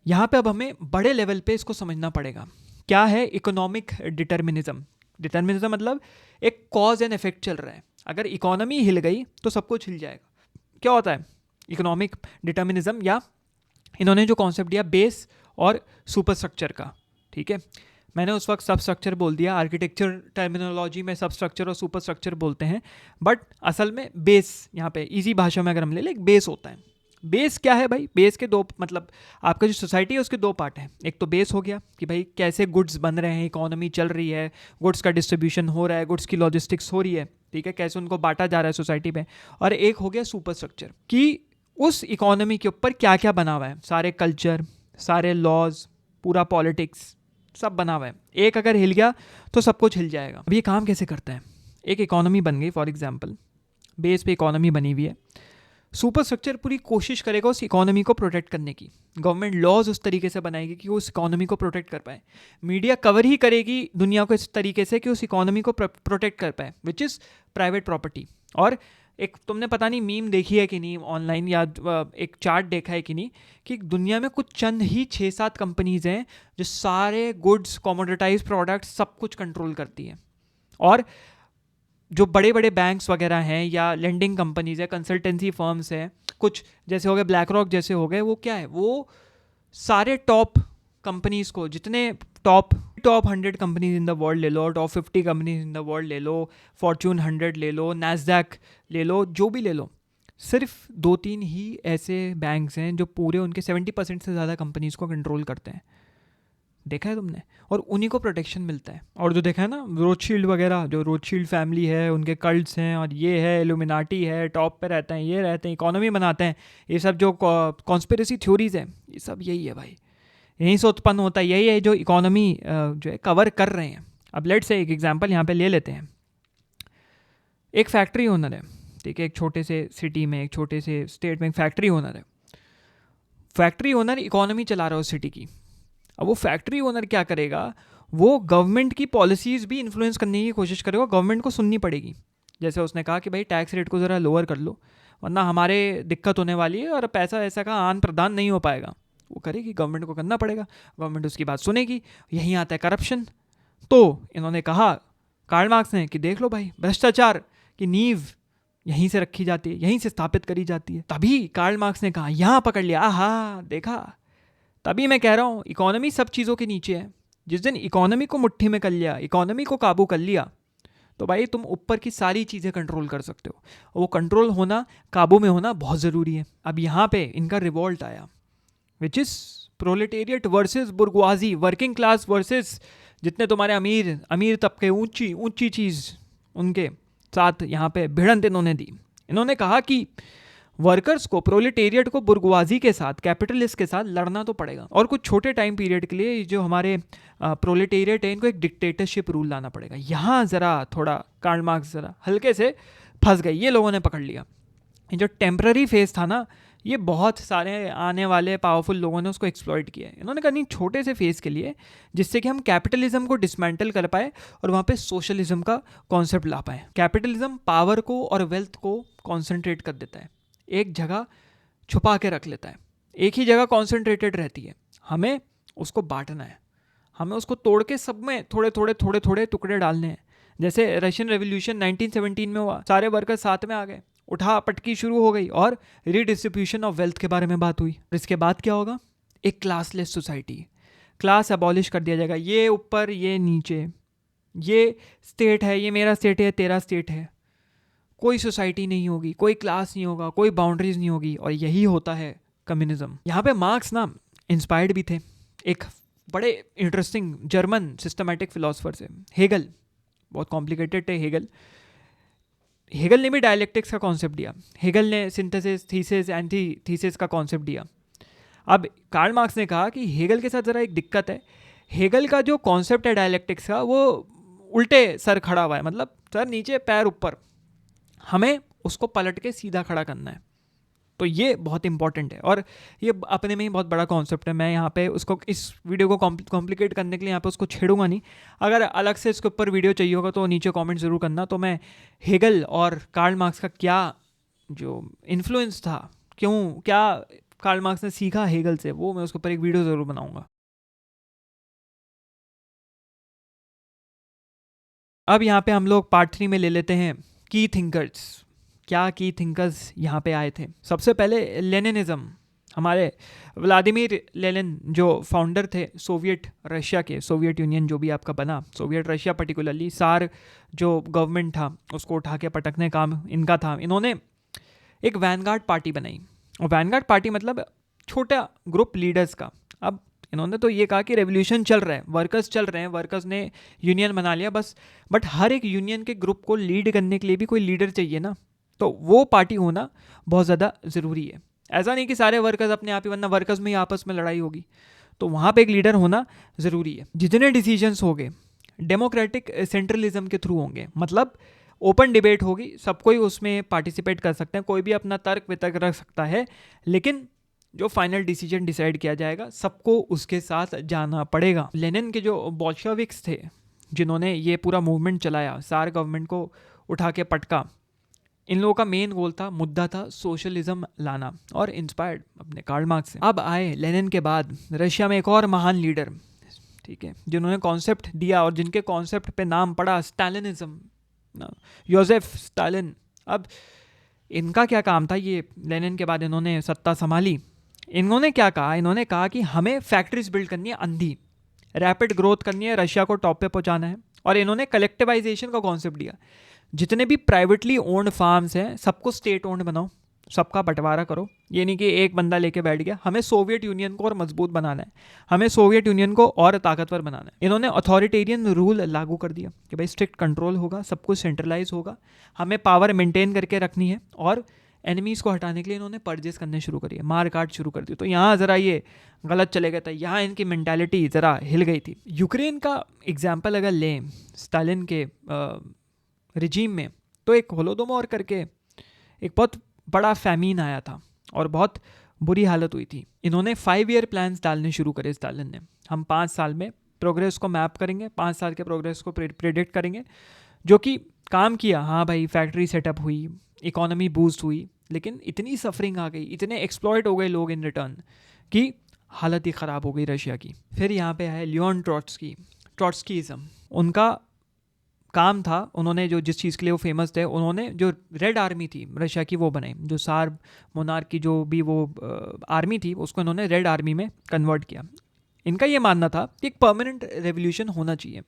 यहाँ पे अब हमें बड़े लेवल पे इसको समझना पड़ेगा। क्या है इकोनॉमिक डिटर्मिनिज्म? डिटर्मिनिज्म मतलब एक कॉज एंड इफेक्ट चल रहा है। अगर इकोनॉमी हिल गई तो सब कुछ हिल जाएगा। क्या होता है इकोनॉमिक डिटर्मिनिज्म? या इन्होंने जो कॉन्सेप्ट दिया बेस और सुपर स्ट्रक्चर का, ठीक है, मैंने उस वक्त सब स्ट्रक्चर बोल दिया, आर्किटेक्चर टर्मिनोलॉजी में सब स्ट्रक्चर और सुपर स्ट्रक्चर बोलते हैं, बट असल में बेस, यहाँ पे इजी भाषा में अगर हम ले लें, एक बेस होता है। बेस क्या है भाई? बेस के दो, मतलब आपका जो सोसाइटी है उसके दो पार्ट हैं। एक तो बेस हो गया कि भाई कैसे गुड्स बन रहे हैं, इकोनॉमी चल रही है, गुड्स का डिस्ट्रीब्यूशन हो रहा है, गुड्स की लॉजिस्टिक्स हो रही है, ठीक है, कैसे उनको बांटा जा रहा है सोसाइटी में। और एक हो गया सुपर स्ट्रक्चर, कि उस इकोनॉमी के ऊपर क्या क्या बना हुआ है, सारे कल्चर, सारे लॉज, पूरा पॉलिटिक्स, सब बना हुआ है। एक अगर हिल गया तो सब कुछ हिल जाएगा। अब ये काम कैसे करता है? एक इकोनॉमी बन गई, फॉर एग्जाम्पल बेस पे इकोनॉमी बनी हुई है, सुपर स्ट्रक्चर पूरी कोशिश करेगा उस इकोनॉमी को प्रोटेक्ट करने की, गवर्नमेंट लॉज उस तरीके से बनाएगी कि वो उस इकोनॉमी को प्रोटेक्ट कर पाए, मीडिया कवर ही करेगी दुनिया को इस तरीके से कि उस इकोनॉमी को प्रोटेक्ट कर पाए, विच इज़ प्राइवेट प्रॉपर्टी। और एक तुमने पता नहीं मीम देखी है कि नहीं ऑनलाइन, या एक चार्ट देखा है कि नहीं, कि दुनिया में कुछ चंद ही 6-7 कंपनीज हैं जो सारे गुड्स, कॉमोडिटाइज प्रोडक्ट्स सब कुछ कंट्रोल करती हैं। और जो बड़े बड़े बैंक्स वगैरह हैं या लेंडिंग कंपनीज है, कंसल्टेंसी फर्म्स हैं, कुछ जैसे हो गए ब्लैक रॉक जैसे हो गए, वो क्या है, वो सारे टॉप कंपनीज को, जितने top 100 companies in the world ले लो, top 50 companies in the world ले लो, फॉर्च्यून 100 ले लो, नैस्डैक ले लो, जो भी ले लो, सिर्फ 2-3 ही ऐसे बैंक्स हैं जो पूरे उनके 70% से ज़्यादा कंपनीज़ को कंट्रोल करते हैं, देखा है तुमने, और उन्हीं को प्रोटेक्शन मिलता है। और जो देखा है ना रोथशील्ड वगैरह, जो रोथशील्ड फैमिली है, उनके कल्ट्स हैं, और ये है इल्यूमिनाटी है, टॉप पे रहते हैं, ये रहते हैं, इकोनॉमी बनाते हैं, ये सब जो कॉन्स्पिरेसी थ्योरीज हैं, ये सब यही है भाई, यहीं से उत्पन्न होता है, यही है जो इकोनॉमी जो है कवर कर रहे हैं। अब लेट्स से एक एग्जांपल यहाँ पे ले लेते हैं। एक फैक्ट्री ओनर है, ठीक है, एक छोटे से सिटी में, एक छोटे से स्टेट में एक फैक्ट्री ओनर है। फैक्ट्री ओनर इकोनॉमी चला रहा है उस सिटी की। अब वो फैक्ट्री ओनर क्या करेगा, वो गवर्नमेंट की पॉलिसीज़ भी इन्फ्लुएंस करने की कोशिश करेगा, गवर्नमेंट को सुननी पड़ेगी। जैसे उसने कहा कि भाई टैक्स रेट को ज़रा लोअर कर लो, वरना हमारे दिक्कत होने वाली है और पैसा ऐसा का आदान प्रदान नहीं हो पाएगा। वो करेगी, गवर्नमेंट को करना पड़ेगा, गवर्नमेंट उसकी बात सुनेगी। यहीं आता है करप्शन। तो इन्होंने कहा, कार्ल मार्क्स ने, कि देख लो भाई, भ्रष्टाचार की नींव यहीं से रखी जाती है, यहीं से स्थापित करी जाती है। तभी कार्ल मार्क्स ने कहा, यहाँ पकड़ लिया, आहा देखा, तभी मैं कह रहा हूँ इकोनॉमी सब चीज़ों के नीचे है। जिस दिन इकोनॉमी को मुट्ठी में कर लिया, इकोनॉमी को काबू कर लिया, तो भाई तुम ऊपर की सारी चीज़ें कंट्रोल कर सकते हो। वो कंट्रोल होना, काबू में होना बहुत ज़रूरी है। अब यहाँ पे इनका रिवॉल्ट आया, which is proletariat versus bourgeoisie, working class versus जितने तुम्हारे अमीर तबके, ऊंची ऊंची चीज़, उनके साथ यहाँ पे भिड़ंत इन्होंने दी। इन्होंने कहा कि वर्कर्स को, प्रोलेटेरिएट को बुर्गुआजी के साथ, कैपिटलिस्ट के साथ लड़ना तो पड़ेगा, और कुछ छोटे टाइम पीरियड के लिए जो हमारे प्रोलेटेरिएट है, इनको एक डिक्टेटरशिप रूल लाना पड़ेगा। यहाँ ज़रा थोड़ा कार्ल मार्क्स ज़रा हल्के से फंस गए, ये लोगों ने पकड़ लिया। ये जो टेम्पररी फेज था ना, ये बहुत सारे आने वाले पावरफुल लोगों ने उसको एक्सप्लॉइट किया है। इन्होंने कहा नहीं, छोटे से फेज़ के लिए, जिससे कि हम कैपिटलिज्म को डिसमेंटल कर पाए और वहाँ पे सोशलिज्म का कॉन्सेप्ट ला पाए। कैपिटलिज्म पावर को और वेल्थ को कॉन्सेंट्रेट कर देता है, एक जगह छुपा के रख लेता है, एक ही जगह कॉन्सेंट्रेटेड रहती है। हमें उसको बांटना है, हमें उसको तोड़ के सब में थोड़े थोड़े टुकड़े डालने हैं। जैसे रशियन रेवोल्यूशन 1917 में हुआ, सारे वर्कर्स साथ में आ गए, उठा पटकी शुरू हो गई और रीडिस्ट्रीब्यूशन ऑफ वेल्थ के बारे में बात हुई। और इसके बाद क्या होगा, एक क्लासलेस सोसाइटी, क्लास अबॉलिश कर दिया जाएगा, ये ऊपर ये नीचे, ये स्टेट है, ये मेरा स्टेट है, तेरा स्टेट है, कोई सोसाइटी नहीं होगी, कोई क्लास नहीं होगा, कोई बाउंड्रीज नहीं होगी। और यही होता है कम्युनिज्म। यहाँ पे मार्क्स ना इंस्पायर्ड भी थे एक बड़े इंटरेस्टिंग जर्मन सिस्टमैटिक फिलोसफर से, हेगल। बहुत कॉम्प्लिकेटेड थे हेगल। हेगल ने भी डायलेक्टिक्स का कॉन्सेप्ट दिया, हेगल ने सिंथेसिस, थीसिस, एंटी थीसिस का कॉन्सेप्ट दिया। अब कार्ल मार्क्स ने कहा कि हेगल के साथ ज़रा एक दिक्कत है, हेगल का जो कॉन्सेप्ट है डायलेक्टिक्स का, वो उल्टे सर खड़ा हुआ है, मतलब सर नीचे पैर ऊपर, हमें उसको पलट के सीधा खड़ा करना है। तो ये बहुत इंपॉर्टेंट है, और ये अपने में ही बहुत बड़ा कॉन्सेप्ट है। मैं यहाँ पे उसको, इस वीडियो को कॉम्प्लिकेट करने के लिए यहाँ पे उसको छेड़ूंगा नहीं। अगर अलग से इसके ऊपर वीडियो चाहिए होगा तो नीचे कमेंट ज़रूर करना। तो मैं हेगल और कार्ल मार्क्स का क्या जो इन्फ्लुएंस था, क्या कार्ल मार्क्स ने सीखा हेगल से, वो मैं उसके ऊपर एक वीडियो ज़रूर बनाऊँगा। अब यहाँ पे हम लोग पार्ट 3 में ले लेते हैं की थिंकर्स। क्या की थिंकर्स यहाँ पे आए थे। सबसे पहले लेनिनिज्म, हमारे व्लादिमीर लेनिन जो फाउंडर थे सोवियत रशिया के, सोवियत यूनियन जो भी आपका बना, सोवियत रशिया पर्टिकुलरली, सार जो गवर्नमेंट था उसको उठा के पटकने काम इनका था। इन्होंने एक वैनगार्ड पार्टी बनाई, और वैनगार्ड पार्टी मतलब छोटा ग्रुप लीडर्स का। अब इन्होंने तो ये कहा कि रेवोल्यूशन चल रहा है, वर्कर्स चल रहे हैं, वर्कर्स ने यूनियन बना लिया बस, बट हर एक यूनियन के ग्रुप को लीड करने के लिए भी कोई लीडर चाहिए ना, तो वो पार्टी होना बहुत ज़्यादा ज़रूरी है। ऐसा नहीं कि सारे वर्कर्स अपने आप ही, वरना वर्कर्स में ही आपस में लड़ाई होगी। तो वहाँ पे एक लीडर होना ज़रूरी है। जितने डिसीजंस होंगे डेमोक्रेटिक सेंट्रलिज्म के थ्रू होंगे, मतलब ओपन डिबेट होगी, सब कोई उसमें पार्टिसिपेट कर सकते हैं, कोई भी अपना तर्क वितर्क रख सकता है, लेकिन जो फाइनल डिसीजन डिसाइड किया जाएगा सबको उसके साथ जाना पड़ेगा। लेनिन के जो बोल्शेविक्स थे, जिन्होंने ये पूरा मूवमेंट चलाया, सार गवर्नमेंट को उठा के पटका, इन लोगों का मेन गोल था, मुद्दा था सोशलिज्म लाना, और इंस्पायर्ड अपने कार्ल मार्क्स से। अब आए लेनिन के बाद रशिया में एक और महान लीडर, ठीक है, जिन्होंने कॉन्सेप्ट दिया और जिनके कॉन्सेप्ट पे नाम पड़ा स्टालिनिज्म, योसेफ स्टालिन। अब इनका क्या काम था, ये लेनिन के बाद इन्होंने सत्ता संभाली। इन्होंने क्या कहा, इन्होंने कहा कि हमें फैक्ट्रीज बिल्ड करनी है, अंधी रैपिड ग्रोथ करनी है, रशिया को टॉप पे पहुंचाना है। और इन्होंने कलेक्टिवाइजेशन का कॉन्सेप्ट दिया, जितने भी प्राइवेटली ओन्ड फार्म्स हैं सबको स्टेट ओन्ड बनाओ, सबका बंटवारा करो। ये नहीं कि एक बंदा लेके बैठ गया। हमें सोवियत यूनियन को और मजबूत बनाना है, हमें सोवियत यूनियन को और ताकतवर बनाना है। इन्होंने अथॉरिटेरियन रूल लागू कर दिया कि भाई स्ट्रिक्ट कंट्रोल होगा, सब कुछ सेंट्रलाइज होगा, हमें पावर मेंटेन करके रखनी है। और एनिमीज़ को हटाने के लिए इन्होंने पर्जेस करने शुरू करी, मार काट शुरू कर दी। तो यहाँ ज़रा ये गलत चले गया था, यहाँ इनकी मेंटालिटी ज़रा हिल गई थी। यूक्रेन का एग्जाम्पल अगर लें स्टालिन के रिजीम में, तो एक होलोडोमोर करके एक बहुत बड़ा फैमीन आया था और बहुत बुरी हालत हुई थी। इन्होंने 5 ईयर प्लान्स डालने शुरू करे स्टालिन ने। हम 5 साल में प्रोग्रेस को मैप करेंगे, 5 साल के प्रोग्रेस को प्रेडिक्ट करेंगे, जो कि काम किया। हाँ भाई, फैक्ट्री सेटअप हुई, इकोनॉमी बूस्ट हुई, लेकिन इतनी सफरिंग आ गई, इतने एक्सप्लॉयट हो गए लोग इन रिटर्न कि हालत ही ख़राब हो गई रशिया की। फिर यहाँ पे है लियोन ट्रॉट्स्कीज़म। उनका काम था, उन्होंने जो जिस चीज़ के लिए वो फेमस थे, उन्होंने जो रेड आर्मी थी रशिया की वो बनाई। जो सार मोनार्क की जो भी वो आर्मी थी, उसको इन्होंने रेड आर्मी में कन्वर्ट किया। इनका ये मानना था कि एक परमानेंट रेवोल्यूशन होना चाहिए,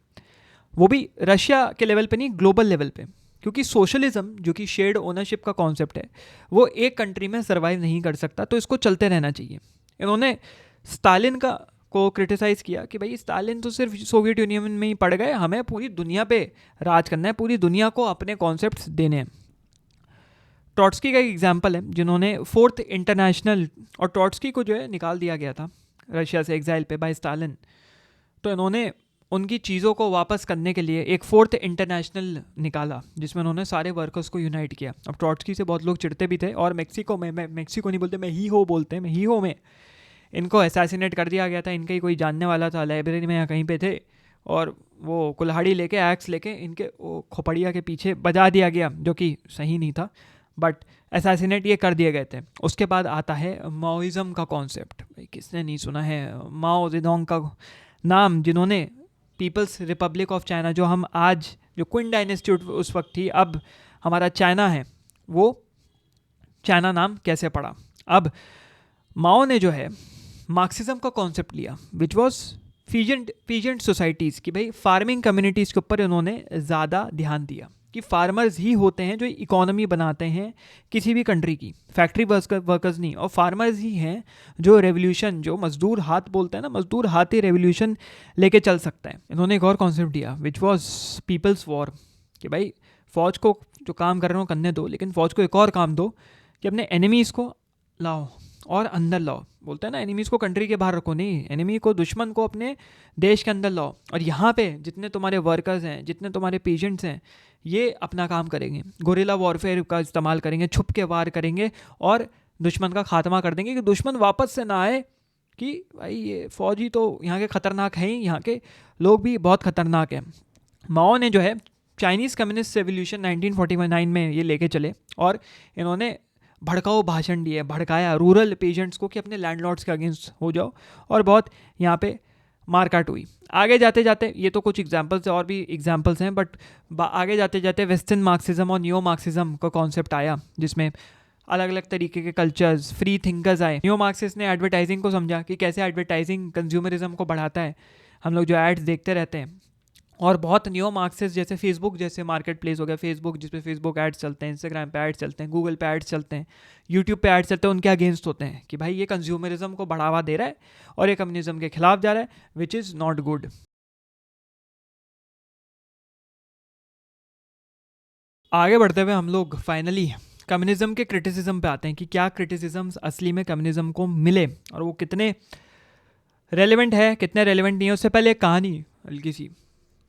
वो भी रशिया के लेवल पे नहीं, ग्लोबल लेवल पे। क्योंकि सोशलिज्म जो कि शेयर्ड ओनरशिप का कॉन्सेप्ट है, वो एक कंट्री में सर्वाइव नहीं कर सकता, तो इसको चलते रहना चाहिए। इन्होंने स्टालिन का को क्रिटिसाइज़ किया कि भाई स्टालिन तो सिर्फ सोवियत यूनियन में ही पड़ गए, हमें पूरी दुनिया पे राज करना है, पूरी दुनिया को अपने कॉन्सेप्ट्स देने हैं। ट्रॉट्स्की का एक एग्जाम्पल है, जिन्होंने 4th इंटरनेशनल, और ट्रॉट्स्की को जो है निकाल दिया गया था रशिया से एग्जाइल पे बाय स्टालिन। तो इन्होंने उनकी चीज़ों को वापस करने के लिए एक 4th इंटरनेशनल निकाला, जिसमें उन्होंने सारे वर्कर्स को यूनाइट किया। अब ट्रॉट्स्की से बहुत लोग चिढ़ते भी थे, और मेक्सिको में, मेक्सिको नहीं बोलते, मैं ही हो बोलते हैं, मैं ही हो में इनको असैसिनेट कर दिया गया था। इनका ही कोई जानने वाला था, लाइब्रेरी में या कहीं पे थे, और वो कुल्हाड़ी लेके, एक्स लेके इनके वो खोपड़िया के पीछे बजा दिया गया, जो कि सही नहीं था, बट असैसिनेट ये कर दिए गए थे। उसके बाद आता है माओइज़म का कॉन्सेप्ट। भाई किसने नहीं सुना है माओ जेडोंग का नाम, जिन्होंने पीपल्स रिपब्लिक ऑफ चाइना, जो हम आज, जो क्विन डायनेस्टी उस वक्त थी, अब हमारा चाइना है, वो चाइना नाम कैसे पड़ा। अब माओ ने जो है मार्क्सिज्म का कॉन्सेप्ट लिया, विच वॉज फीजेंट सोसाइटीज़ की। भाई फार्मिंग कम्युनिटीज़ के ऊपर इन्होंने ज़्यादा ध्यान दिया कि फार्मर्स ही होते हैं जो इकोनॉमी बनाते हैं किसी भी कंट्री की, फैक्ट्री वर्कर्स नहीं, और फार्मर्स ही हैं जो रेवोल्यूशन, जो मजदूर हाथ बोलते हैं ना, मजदूर हाथ ही रेवोल्यूशन लेके चल सकता है। इन्होंने एक और कॉन्सेप्ट दिया, विच वॉज पीपल्स वॉर, कि भाई फ़ौज को जो काम कर रहे हो करने दो, लेकिन फ़ौज को एक और काम दो कि अपने एनिमीज़ को लाओ और अंदर लाओ। बोलते हैं ना, एनिमीज़ को कंट्री के बाहर रखो, नहीं, एनिमी को, दुश्मन को अपने देश के अंदर लाओ, और यहाँ पे जितने तुम्हारे वर्कर्स हैं, जितने तुम्हारे पेशेंट्स हैं, ये अपना काम करेंगे, गोरिल्ला वॉरफेयर का इस्तेमाल करेंगे, छुप के वार करेंगे और दुश्मन का खात्मा कर देंगे, कि दुश्मन वापस से ना आए कि भाई ये फ़ौजी तो यहाँ के ख़तरनाक हैं ही, यहाँ के लोग भी बहुत ख़तरनाक हैं। माओ ने जो है चाइनीज़ कम्युनिस्ट रेवोल्यूशन 1949 में ये लेके चले, और इन्होंने भड़काऊ भाषण दिए, भड़काया रूरल पेजेंट्स को कि अपने लैंडलॉर्ड्स के अगेंस्ट हो जाओ, और बहुत यहाँ पे मारकाट हुई। आगे जाते जाते, ये तो कुछ एग्जांपल्स हैं, और भी एग्जांपल्स हैं, बट आगे जाते जाते वेस्टर्न मार्क्सिज्म और न्यू मार्क्सिज्म का कॉन्सेप्ट आया, जिसमें अलग अलग तरीके के कल्चर्स, फ्री थिंकर्स आए। न्यू मार्क्सिस्ट ने एडवर्टाइजिंग को समझा कि कैसे एडवर्टाइजिंग कंज्यूमरिज्म को बढ़ाता है, हम लोग जो एड्स देखते रहते हैं। और बहुत न्यू मार्क्सिस्ट, जैसे फेसबुक जैसे मार्केट प्लेस हो गया, फेसबुक जिस पे फेसबुक एड्स चलते हैं, इंस्टाग्राम पे एड्स चलते हैं, गूगल पे एड्स चलते हैं, यूट्यूब पे एड्स चलते हैं, उनके अगेंस्ट होते हैं कि भाई ये कंज्यूमरिज्म को बढ़ावा दे रहा है और ये कम्युनिज्म के खिलाफ जा रहा है, विच इज़ नॉट गुड। आगे बढ़ते हुए हम लोग फाइनली कम्युनिज्म के क्रिटिसिज्म पे आते हैं कि क्या क्रिटिसिज्म्स असली में कम्युनिज्म को मिले और वो कितने रेलेवेंट है, कितने रेलेवेंट नहीं है। उससे पहले एक कहानी हल्की सी,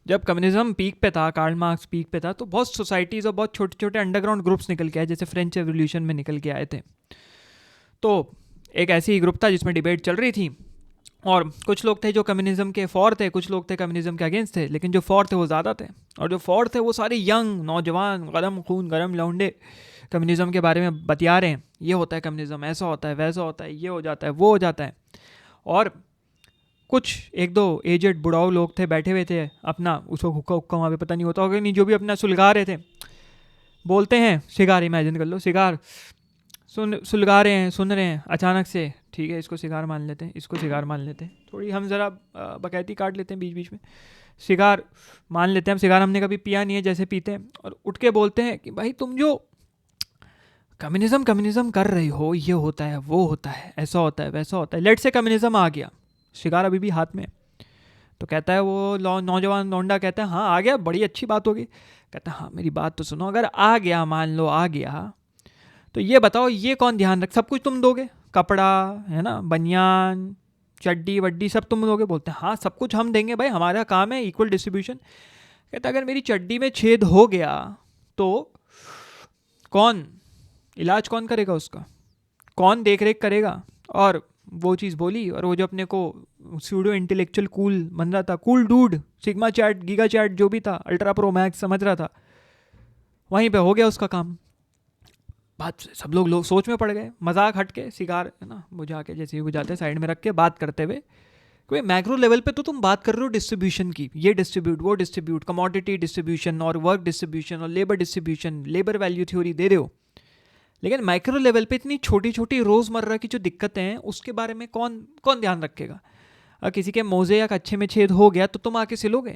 जब कम्युनिज्म पीक पे था, कार्ल मार्क्स पीक पे था, तो बहुत सोसाइटीज़ और बहुत छोटे छोटे अंडरग्राउंड ग्रुप्स निकल के आए, जैसे फ्रेंच रेवोल्यूशन में निकल के आए थे। तो एक ऐसी ही ग्रुप था जिसमें डिबेट चल रही थी, और कुछ लोग थे जो कम्युनिज्म के फॉर थे, कुछ लोग थे कम्युनिज्म के अगेंस्ट थे, लेकिन जो फॉर थे वो ज़्यादा थे, और जो फॉर थे वो सारे यंग नौजवान गरम खून गरम लौंडे कम्युनिज्म के बारे में बतिया रहे हैं, ये होता है कम्युनिज्म, ऐसा होता है, वैसा होता है, ये हो जाता है, वो हो जाता है। और कुछ एक दो एजेड बुढ़ाऊ लोग थे, बैठे हुए थे अपना, उसको हुक्का हुक्का वहाँ पे पता नहीं होता होगा नहीं, जो भी अपना सुलगा रहे थे, बोलते हैं सिगार, इमेजिन कर लो सिगार सुलगा रहे हैं, सुन रहे हैं, अचानक से ठीक है इसको सिगार मान लेते हैं, इसको सिगार मान लेते हैं, थोड़ी हम ज़रा बकैती काट लेते हैं बीच बीच में, सिगार मान लेते हैं हम, सिगार हमने कभी पिया नहीं है जैसे पीते हैं, और उठ के बोलते हैं कि भाई तुम जो कम्युनिज्म कम्युनिज्म कर रही हो, ये होता है वो होता है, ऐसा होता है वैसा होता है, लेट से कम्युनिज्म आ गया, शिकार अभी भी हाथ में, तो कहता है वो नौजवान लौंडा कहता है हाँ आ गया, बड़ी अच्छी बात होगी। कहता है हाँ मेरी बात तो सुनो, अगर आ गया, मान लो आ गया, तो ये बताओ ये कौन ध्यान रख, सब कुछ तुम दोगे, कपड़ा है ना, बनियान चड्डी वड्डी सब तुम दोगे। बोलते हैं हाँ सब कुछ हम देंगे भाई, हमारा काम है इक्वल डिस्ट्रीब्यूशन। कहता अगर मेरी चड्डी में छेद हो गया तो कौन इलाज कौन करेगा उसका, कौन देख रेख करेगा। और वो चीज़ बोली, और वो जो अपने को सूडो इंटेलेक्चुअल कूल बन रहा था, cool dude, sigma chat giga chad जो भी था, अल्ट्रा प्रो मैक्स समझ रहा था, वहीं पे हो गया उसका काम। बात सब लोग सोच में पड़ गए, मजाक हट के सिगार है ना बुझा के, जैसे ही बुझाते साइड में रख के बात करते हुए, कोई मैक्रो लेवल पे तो तुम बात कर रहे हो डिस्ट्रीब्यूशन की, ये डिस्ट्रीब्यूट वो डिस्ट्रीब्यूट, कमोडिटी डिस्ट्रीब्यूशन और वर्क डिस्ट्रीब्यूशन और labour distribution, labour value theory दे रहे हो, लेकिन माइक्रो लेवल पे इतनी छोटी छोटी रोज़मर्रा की जो दिक्कतें हैं उसके बारे में कौन कौन ध्यान रखेगा। अगर किसी के मोजे या कच्छे में छेद हो गया तो तुम आके सिलोगे,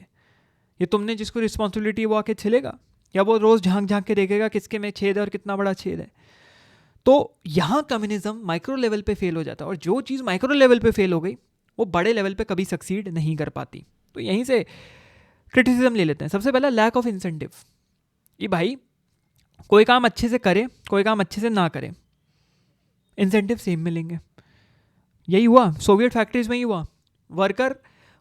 ये तुमने जिसको रिस्पॉन्सिबिलिटी वो आके सिलेगा, या वो रोज़ झांक झांक के देखेगा किसके में छेद है और कितना बड़ा छेद है। तो यहाँ कम्युनिज्म माइक्रो लेवल पे फेल हो जाता है, और जो चीज़ माइक्रो लेवल पे फेल हो गई वो बड़े लेवल पे कभी सक्सीड नहीं कर पाती। तो यहीं से क्रिटिसिज्म ले लेते हैं। सबसे पहला लैक ऑफ इंसेंटिव, ये भाई कोई काम अच्छे से करे कोई काम अच्छे से ना करे, इंसेंटिव सेम मिलेंगे। यही हुआ सोवियत फैक्ट्रीज में ही हुआ, वर्कर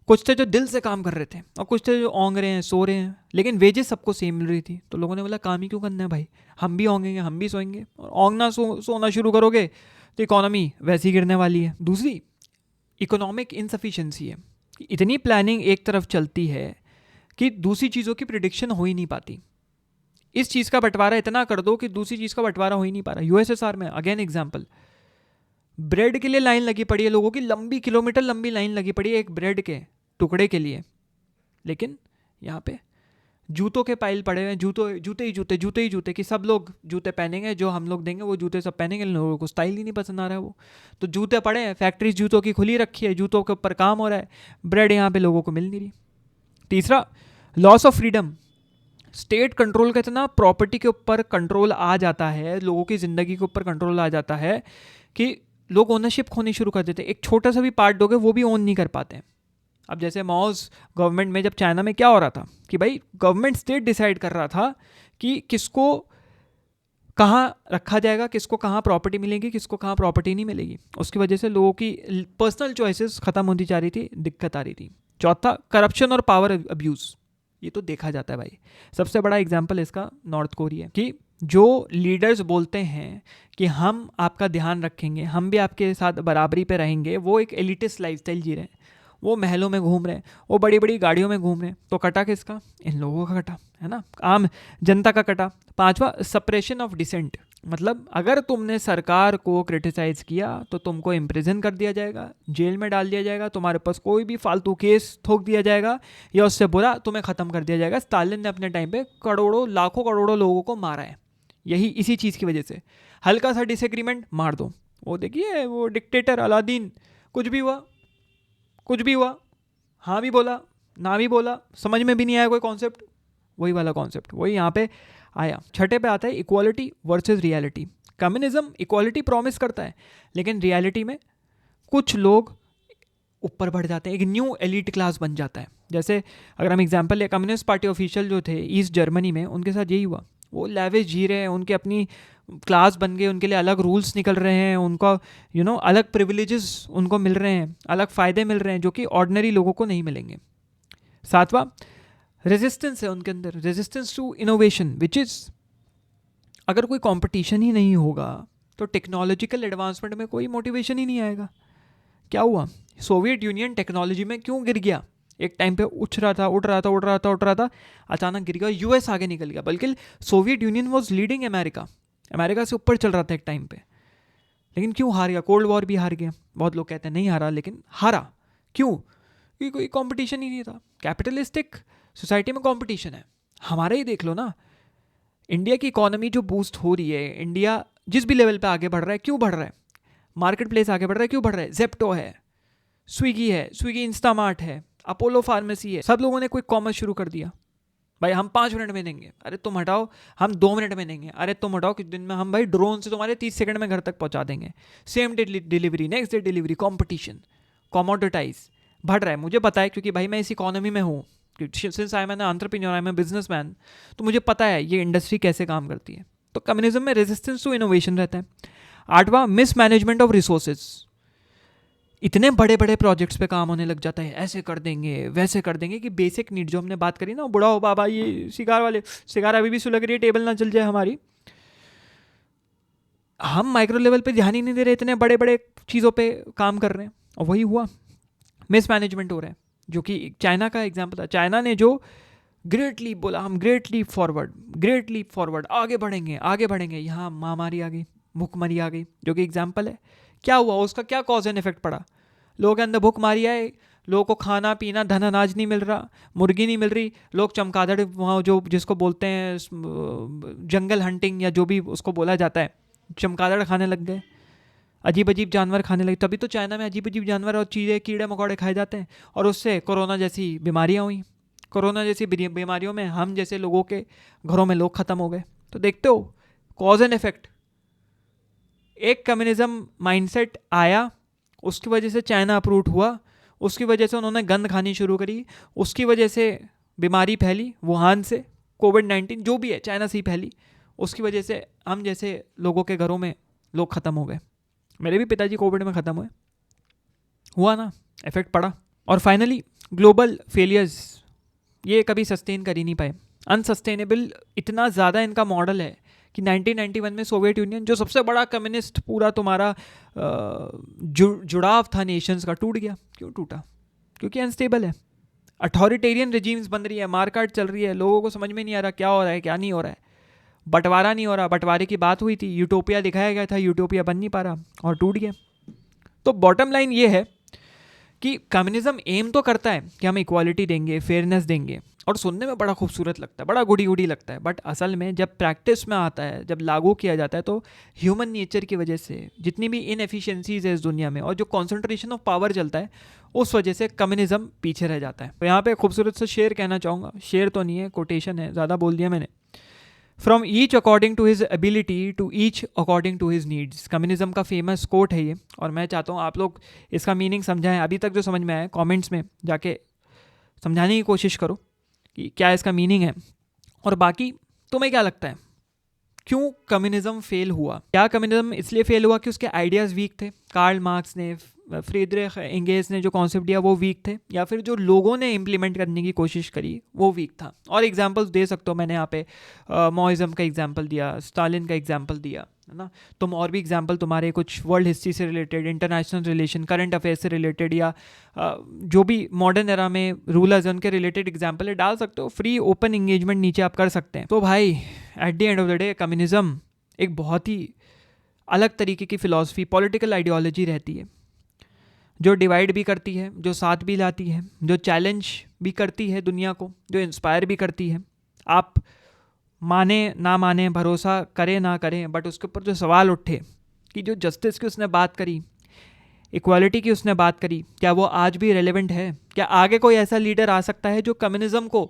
कुछ थे जो दिल से काम कर रहे थे और कुछ थे जो ओंग रहे हैं सो रहे हैं, लेकिन वेजेस सबको सेम मिल रही थी। तो लोगों ने बोला काम ही क्यों करना है भाई, हम भी ओंगेंगे हम भी सोएंगे, और ओंगना सोना शुरू करोगे तो इकोनॉमी वैसे ही गिरने वाली है। दूसरी इकोनॉमिक इनसफिशिएंसी है, इतनी प्लानिंग एक तरफ चलती है कि दूसरी चीज़ों की प्रिडिक्शन हो ही नहीं पाती। इस चीज़ का बंटवारा इतना कर दो कि दूसरी चीज़ का बंटवारा हो ही नहीं पा रहा। यूएसएसआर में अगेन एग्जांपल, ब्रेड के लिए लाइन लगी पड़ी है, लोगों की लंबी किलोमीटर लंबी लाइन लगी पड़ी है एक ब्रेड के टुकड़े के लिए, लेकिन यहाँ पे जूतों के पाइल पड़े हुए हैं, जूते ही जूते कि सब लोग जूते पहनेंगे, जो हम लोग देंगे वो जूते सब पहनेंगे, लोगों को स्टाइल ही नहीं पसंद आ रहा है वो, तो जूते पड़े हैं, फैक्ट्रीज जूतों की खुली रखी है, जूतों के ऊपर काम हो रहा है, ब्रेड यहाँ पे लोगों को मिल नहीं रही। तीसरा loss of freedom, state control का इतना प्रॉपर्टी के ऊपर कंट्रोल आ जाता है, लोगों की ज़िंदगी के ऊपर कंट्रोल आ जाता है कि लोग ओनरशिप खोनी शुरू कर देते हैं। एक छोटा सा भी पार्ट दोगे वो भी ओन नहीं कर पाते हैं। अब जैसे मॉज गवर्नमेंट में, जब चाइना में क्या हो रहा था कि भाई गवर्नमेंट स्टेट डिसाइड कर रहा था कि किसको कहाँ रखा जाएगा, किसको कहाँ प्रॉपर्टी मिलेगी, किसको कहाँ प्रॉपर्टी नहीं मिलेगी, उसकी वजह से लोगों की पर्सनल चॉइसेस ख़त्म होती जा रही थी, दिक्कत आ रही थी। चौथा करप्शन और पावर अब्यूज़, ये तो देखा जाता है भाई। सबसे बड़ा एग्जाम्पल इसका नॉर्थ कोरिया, कि जो लीडर्स बोलते हैं कि हम आपका ध्यान रखेंगे, हम भी आपके साथ बराबरी पे रहेंगे, वो एक एलिटिस्ट लाइफस्टाइल जी रहे हैं, वो महलों में घूम रहे हैं, वो बड़ी बड़ी गाड़ियों में घूम रहे हैं, तो कटा किसका, इन लोगों का कटा, है ना, आम जनता का कटा। पांचवा सप्रेशन ऑफ डिसेंट, मतलब अगर तुमने सरकार को क्रिटिसाइज़ किया तो तुमको इम्प्रिजन कर दिया जाएगा, जेल में डाल दिया जाएगा, तुम्हारे पास कोई भी फालतू केस ठोक दिया जाएगा, या उससे बुरा तुम्हें ख़त्म कर दिया जाएगा। स्टालिन ने अपने टाइम पे करोड़ों लाखों करोड़ों लोगों को मारा है, यही इसी चीज़ की वजह से। हल्का सा डिसएग्रीमेंट मार दो, वो देखिए वो डिक्टेटर अलादीन, कुछ भी हुआ, हाँ भी बोला ना भी बोला, समझ में भी नहीं आया कोई कॉन्सेप्ट, वही वाला कॉन्सेप्ट वही यहाँ पे आया। छठे पे आता है equality versus reality. Communism equality promise करता है, लेकिन रियलिटी में कुछ लोग ऊपर बढ़ जाते हैं, एक न्यू एलिट क्लास बन जाता है। जैसे अगर हम एग्जांपल ले, कम्युनिस्ट पार्टी ऑफिशियल जो थे ईस्ट जर्मनी में, उनके साथ यही हुआ, वो लैविश जी रहे हैं, उनके अपनी क्लास बन गए, उनके लिए अलग रूल्स निकल रहे हैं, उनका अलग प्रिविलेजेस उनको मिल रहे हैं, अलग फ़ायदे मिल रहे हैं जो कि ऑर्डिनरी लोगों को नहीं मिलेंगे। सातवां रेजिस्टेंस है उनके अंदर, resistance to innovation, which is अगर कोई कंपटीशन ही नहीं होगा तो टेक्नोलॉजिकल एडवांसमेंट में कोई मोटिवेशन ही नहीं आएगा। क्या हुआ, सोवियत यूनियन टेक्नोलॉजी में क्यों गिर गया, एक टाइम पे उठ रहा था, अचानक गिर गया, यूएस आगे निकल गया, बल्कि Soviet union was leading America से ऊपर चल रहा था एक टाइम पे, लेकिन क्यों हार गया, कोल्ड वॉर भी हार गया। बहुत लोग कहते हैं नहीं हारा, लेकिन हारा क्यों, क्योंकि कोई कंपटीशन ही नहीं था। कैपिटलिस्टिक सोसाइटी में कंपटीशन है, हमारा ही देख लो ना, इंडिया की इकोनॉमी जो बूस्ट हो रही है, इंडिया जिस भी लेवल पे आगे बढ़ रहा है, क्यों बढ़ रहा है, मार्केट प्लेस आगे बढ़ रहा है, क्यों बढ़ रहा है, जेप्टो है, स्विगी इंस्टामार्ट है, अपोलो फार्मेसी है, सब लोगों ने कोई कॉमर्स शुरू कर दिया, भाई हम 5 मिनट में देंगे, अरे तुम हटाओ हम 2 मिनट में देंगे, अरे तुम हटाओ कुछ दिन में हम भाई ड्रोन से तुम्हारे 30 सेकंड में घर तक पहुंचा देंगे। Same day delivery, next day delivery, competition, commoditize बढ़ रहा है। मुझे पता है क्योंकि भाई मैं इस इकोनॉमी में हूँ, since I am an entrepreneur, I am a businessman, तो मुझे पता है ये इंडस्ट्री कैसे काम करती है। तो कम्युनिज्म में रेजिस्टेंस टू इनोवेशन रहता है। 8वां, मिसमैनेजमेंट ऑफ रिसोर्सेज। इतने बड़े बड़े प्रोजेक्ट्स पे काम होने लग जाता है, ऐसे कर देंगे वैसे कर देंगे, कि बेसिक नीड जो हमने बात करी ना, बुढ़ा हो बाबा ये सिगार वाले, सिगार अभी भी सुलग रही है, टेबल ना चल जाए हमारी, हम माइक्रो लेवल पे ध्यान ही नहीं दे रहे, इतने बड़े बड़े चीज़ों पे काम कर रहे हैं, और वही हुआ, मिसमैनेजमेंट हो रहा है। जो कि चाइना का एग्जाम्पल था, चाइना ने जो ग्रेट लीप बोला, हम ग्रेट लीप फॉरवर्ड आगे बढ़ेंगे, यहाँ महामारी आ गई, भूखमरी आ गई, जो कि एग्जाम्पल है। क्या हुआ, उसका क्या कॉज एंड इफेक्ट पड़ा, लोगों के अंदर भूखमरी आए, लोगों को खाना पीना धन अनाज नहीं मिल रहा, मुर्गी नहीं मिल रही, लोग चमगादड़ वहाँ जो जिसको बोलते हैं जंगल हंटिंग या जो भी उसको बोला जाता है, चमगादड़ खाने लग गए, अजीब अजीब जानवर खाने लगे। तभी तो चाइना में अजीब अजीब जानवर और चीज़ें कीड़े मकोड़े खाए जाते हैं, और उससे कोरोना जैसी बीमारियाँ हुई। कोरोना जैसी बीमारियों में हम जैसे लोगों के घरों में लोग ख़त्म हो गए। तो देखते हो कॉज एंड इफेक्ट। एक कम्युनिज्म माइंडसेट आया, उसकी वजह से चाइना अप्रूट हुआ, उसकी वजह से उन्होंने गंद खानी शुरू करी, उसकी वजह से बीमारी फैली वुहान से, कोविड-19 जो भी है चाइना से ही फैली, उसकी वजह से हम जैसे लोगों के घरों में लोग ख़त्म हो गए। मेरे भी पिताजी कोविड में ख़त्म हुआ ना, इफेक्ट पड़ा। और फाइनली ग्लोबल फेलियर्स, ये कभी सस्टेन कर ही नहीं पाए, अनसस्टेनेबल इतना ज़्यादा इनका मॉडल है कि 1991 में सोवियत यूनियन जो सबसे बड़ा कम्युनिस्ट पूरा तुम्हारा जुड़ाव था नेशंस का, टूट गया। क्यों टूटा? क्योंकि अनस्टेबल है, अथॉरिटेरियन रिजीम्स बन रही है, मारकाट चल रही है, लोगों को समझ में नहीं आ रहा क्या हो रहा है क्या नहीं हो रहा है, बंटवारा नहीं हो रहा। बंटवारे की बात हुई थी, यूटोपिया दिखाया गया था, यूटोपिया बन नहीं पा रहा और टूट गया। तो बॉटम लाइन ये है कि कम्युनिज्म एम तो करता है कि हम इक्वालिटी देंगे, फेयरनेस देंगे, और सुनने में बड़ा खूबसूरत लगता है, बड़ा गुडी गुडी लगता है, बट असल में जब प्रैक्टिस में आता है, जब लागू किया जाता है, तो ह्यूमन नेचर की वजह से जितनी भी इनएफिशिएंसीज है इस दुनिया में और जो कॉन्सेंट्रेशन ऑफ पावर चलता है, उस वजह से कम्युनिज्म पीछे रह जाता है। तो यहाँ पे खूबसूरत सा शेर कहना चाहूँगा, शेर तो नहीं है, कोटेशन है, ज़्यादा बोल दिया मैंने। From each according to his ability to each according to his needs, communism का फेमस कोट है ये, और मैं चाहता हूँ आप लोग इसका मीनिंग समझाएं। अभी तक जो समझ में आया कमेंट्स में जाके समझाने की कोशिश करो कि क्या इसका मीनिंग है। और बाकी तुम्हें क्या लगता है क्यों कम्युनिज्म फेल हुआ? क्या कम्युनिज्म इसलिए फेल हुआ कि उसके आइडियाज़ वीक थे, कार्ल मार्क्स ने, फ्रीडरिख एंगेल्स ने जो कॉन्सेप्ट दिया वो वीक थे, या फिर जो लोगों ने इम्प्लीमेंट करने की कोशिश करी वो वीक था? और एग्जांपल्स दे सकते हो, मैंने यहाँ पे मॉइज़म का एग्जांपल दिया, स्टालिन का एग्जांपल दिया, है ना। तुम और भी एग्जांपल तुम्हारे कुछ वर्ल्ड हिस्ट्री से related, international relation, current affairs से रिलेटेड, या जो भी मॉडर्न एरा में रूलर्स हैं उनके रिलेटेड एग्जांपल है, डाल सकते हो। फ्री ओपन इंगेजमेंट नीचे आप कर सकते हैं। तो भाई at the end of the day communism एक बहुत ही अलग तरीके की फ़िलॉसफी, पॉलिटिकल आइडियोलॉजी रहती है, जो डिवाइड भी करती है, जो साथ भी लाती है, जो चैलेंज भी करती है दुनिया को, जो इंस्पायर भी करती है। आप माने ना माने, भरोसा करें ना करें, बट उसके ऊपर जो सवाल उठे कि जो जस्टिस की उसने बात करी, इक्वालिटी की उसने बात करी, क्या वो आज भी रेलेवेंट है? क्या आगे कोई ऐसा लीडर आ सकता है जो कम्युनिज्म को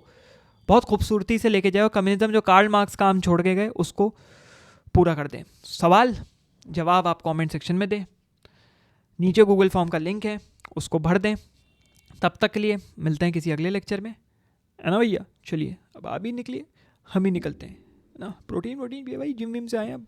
बहुत खूबसूरती से लेके जाए और कम्युनिज्म जो कार्ल मार्क्स काम छोड़ के गए उसको पूरा कर दें? सवाल जवाब आप कमेंट सेक्शन में दें, नीचे गूगल फॉर्म का लिंक है उसको भर दें। तब तक के लिए मिलते हैं किसी अगले लेक्चर में, है ना भैया। चलिए अब आप भी निकलिए, हम ही निकलते हैं ना, प्रोटीन पिए भाई, जिम विम से आए अब।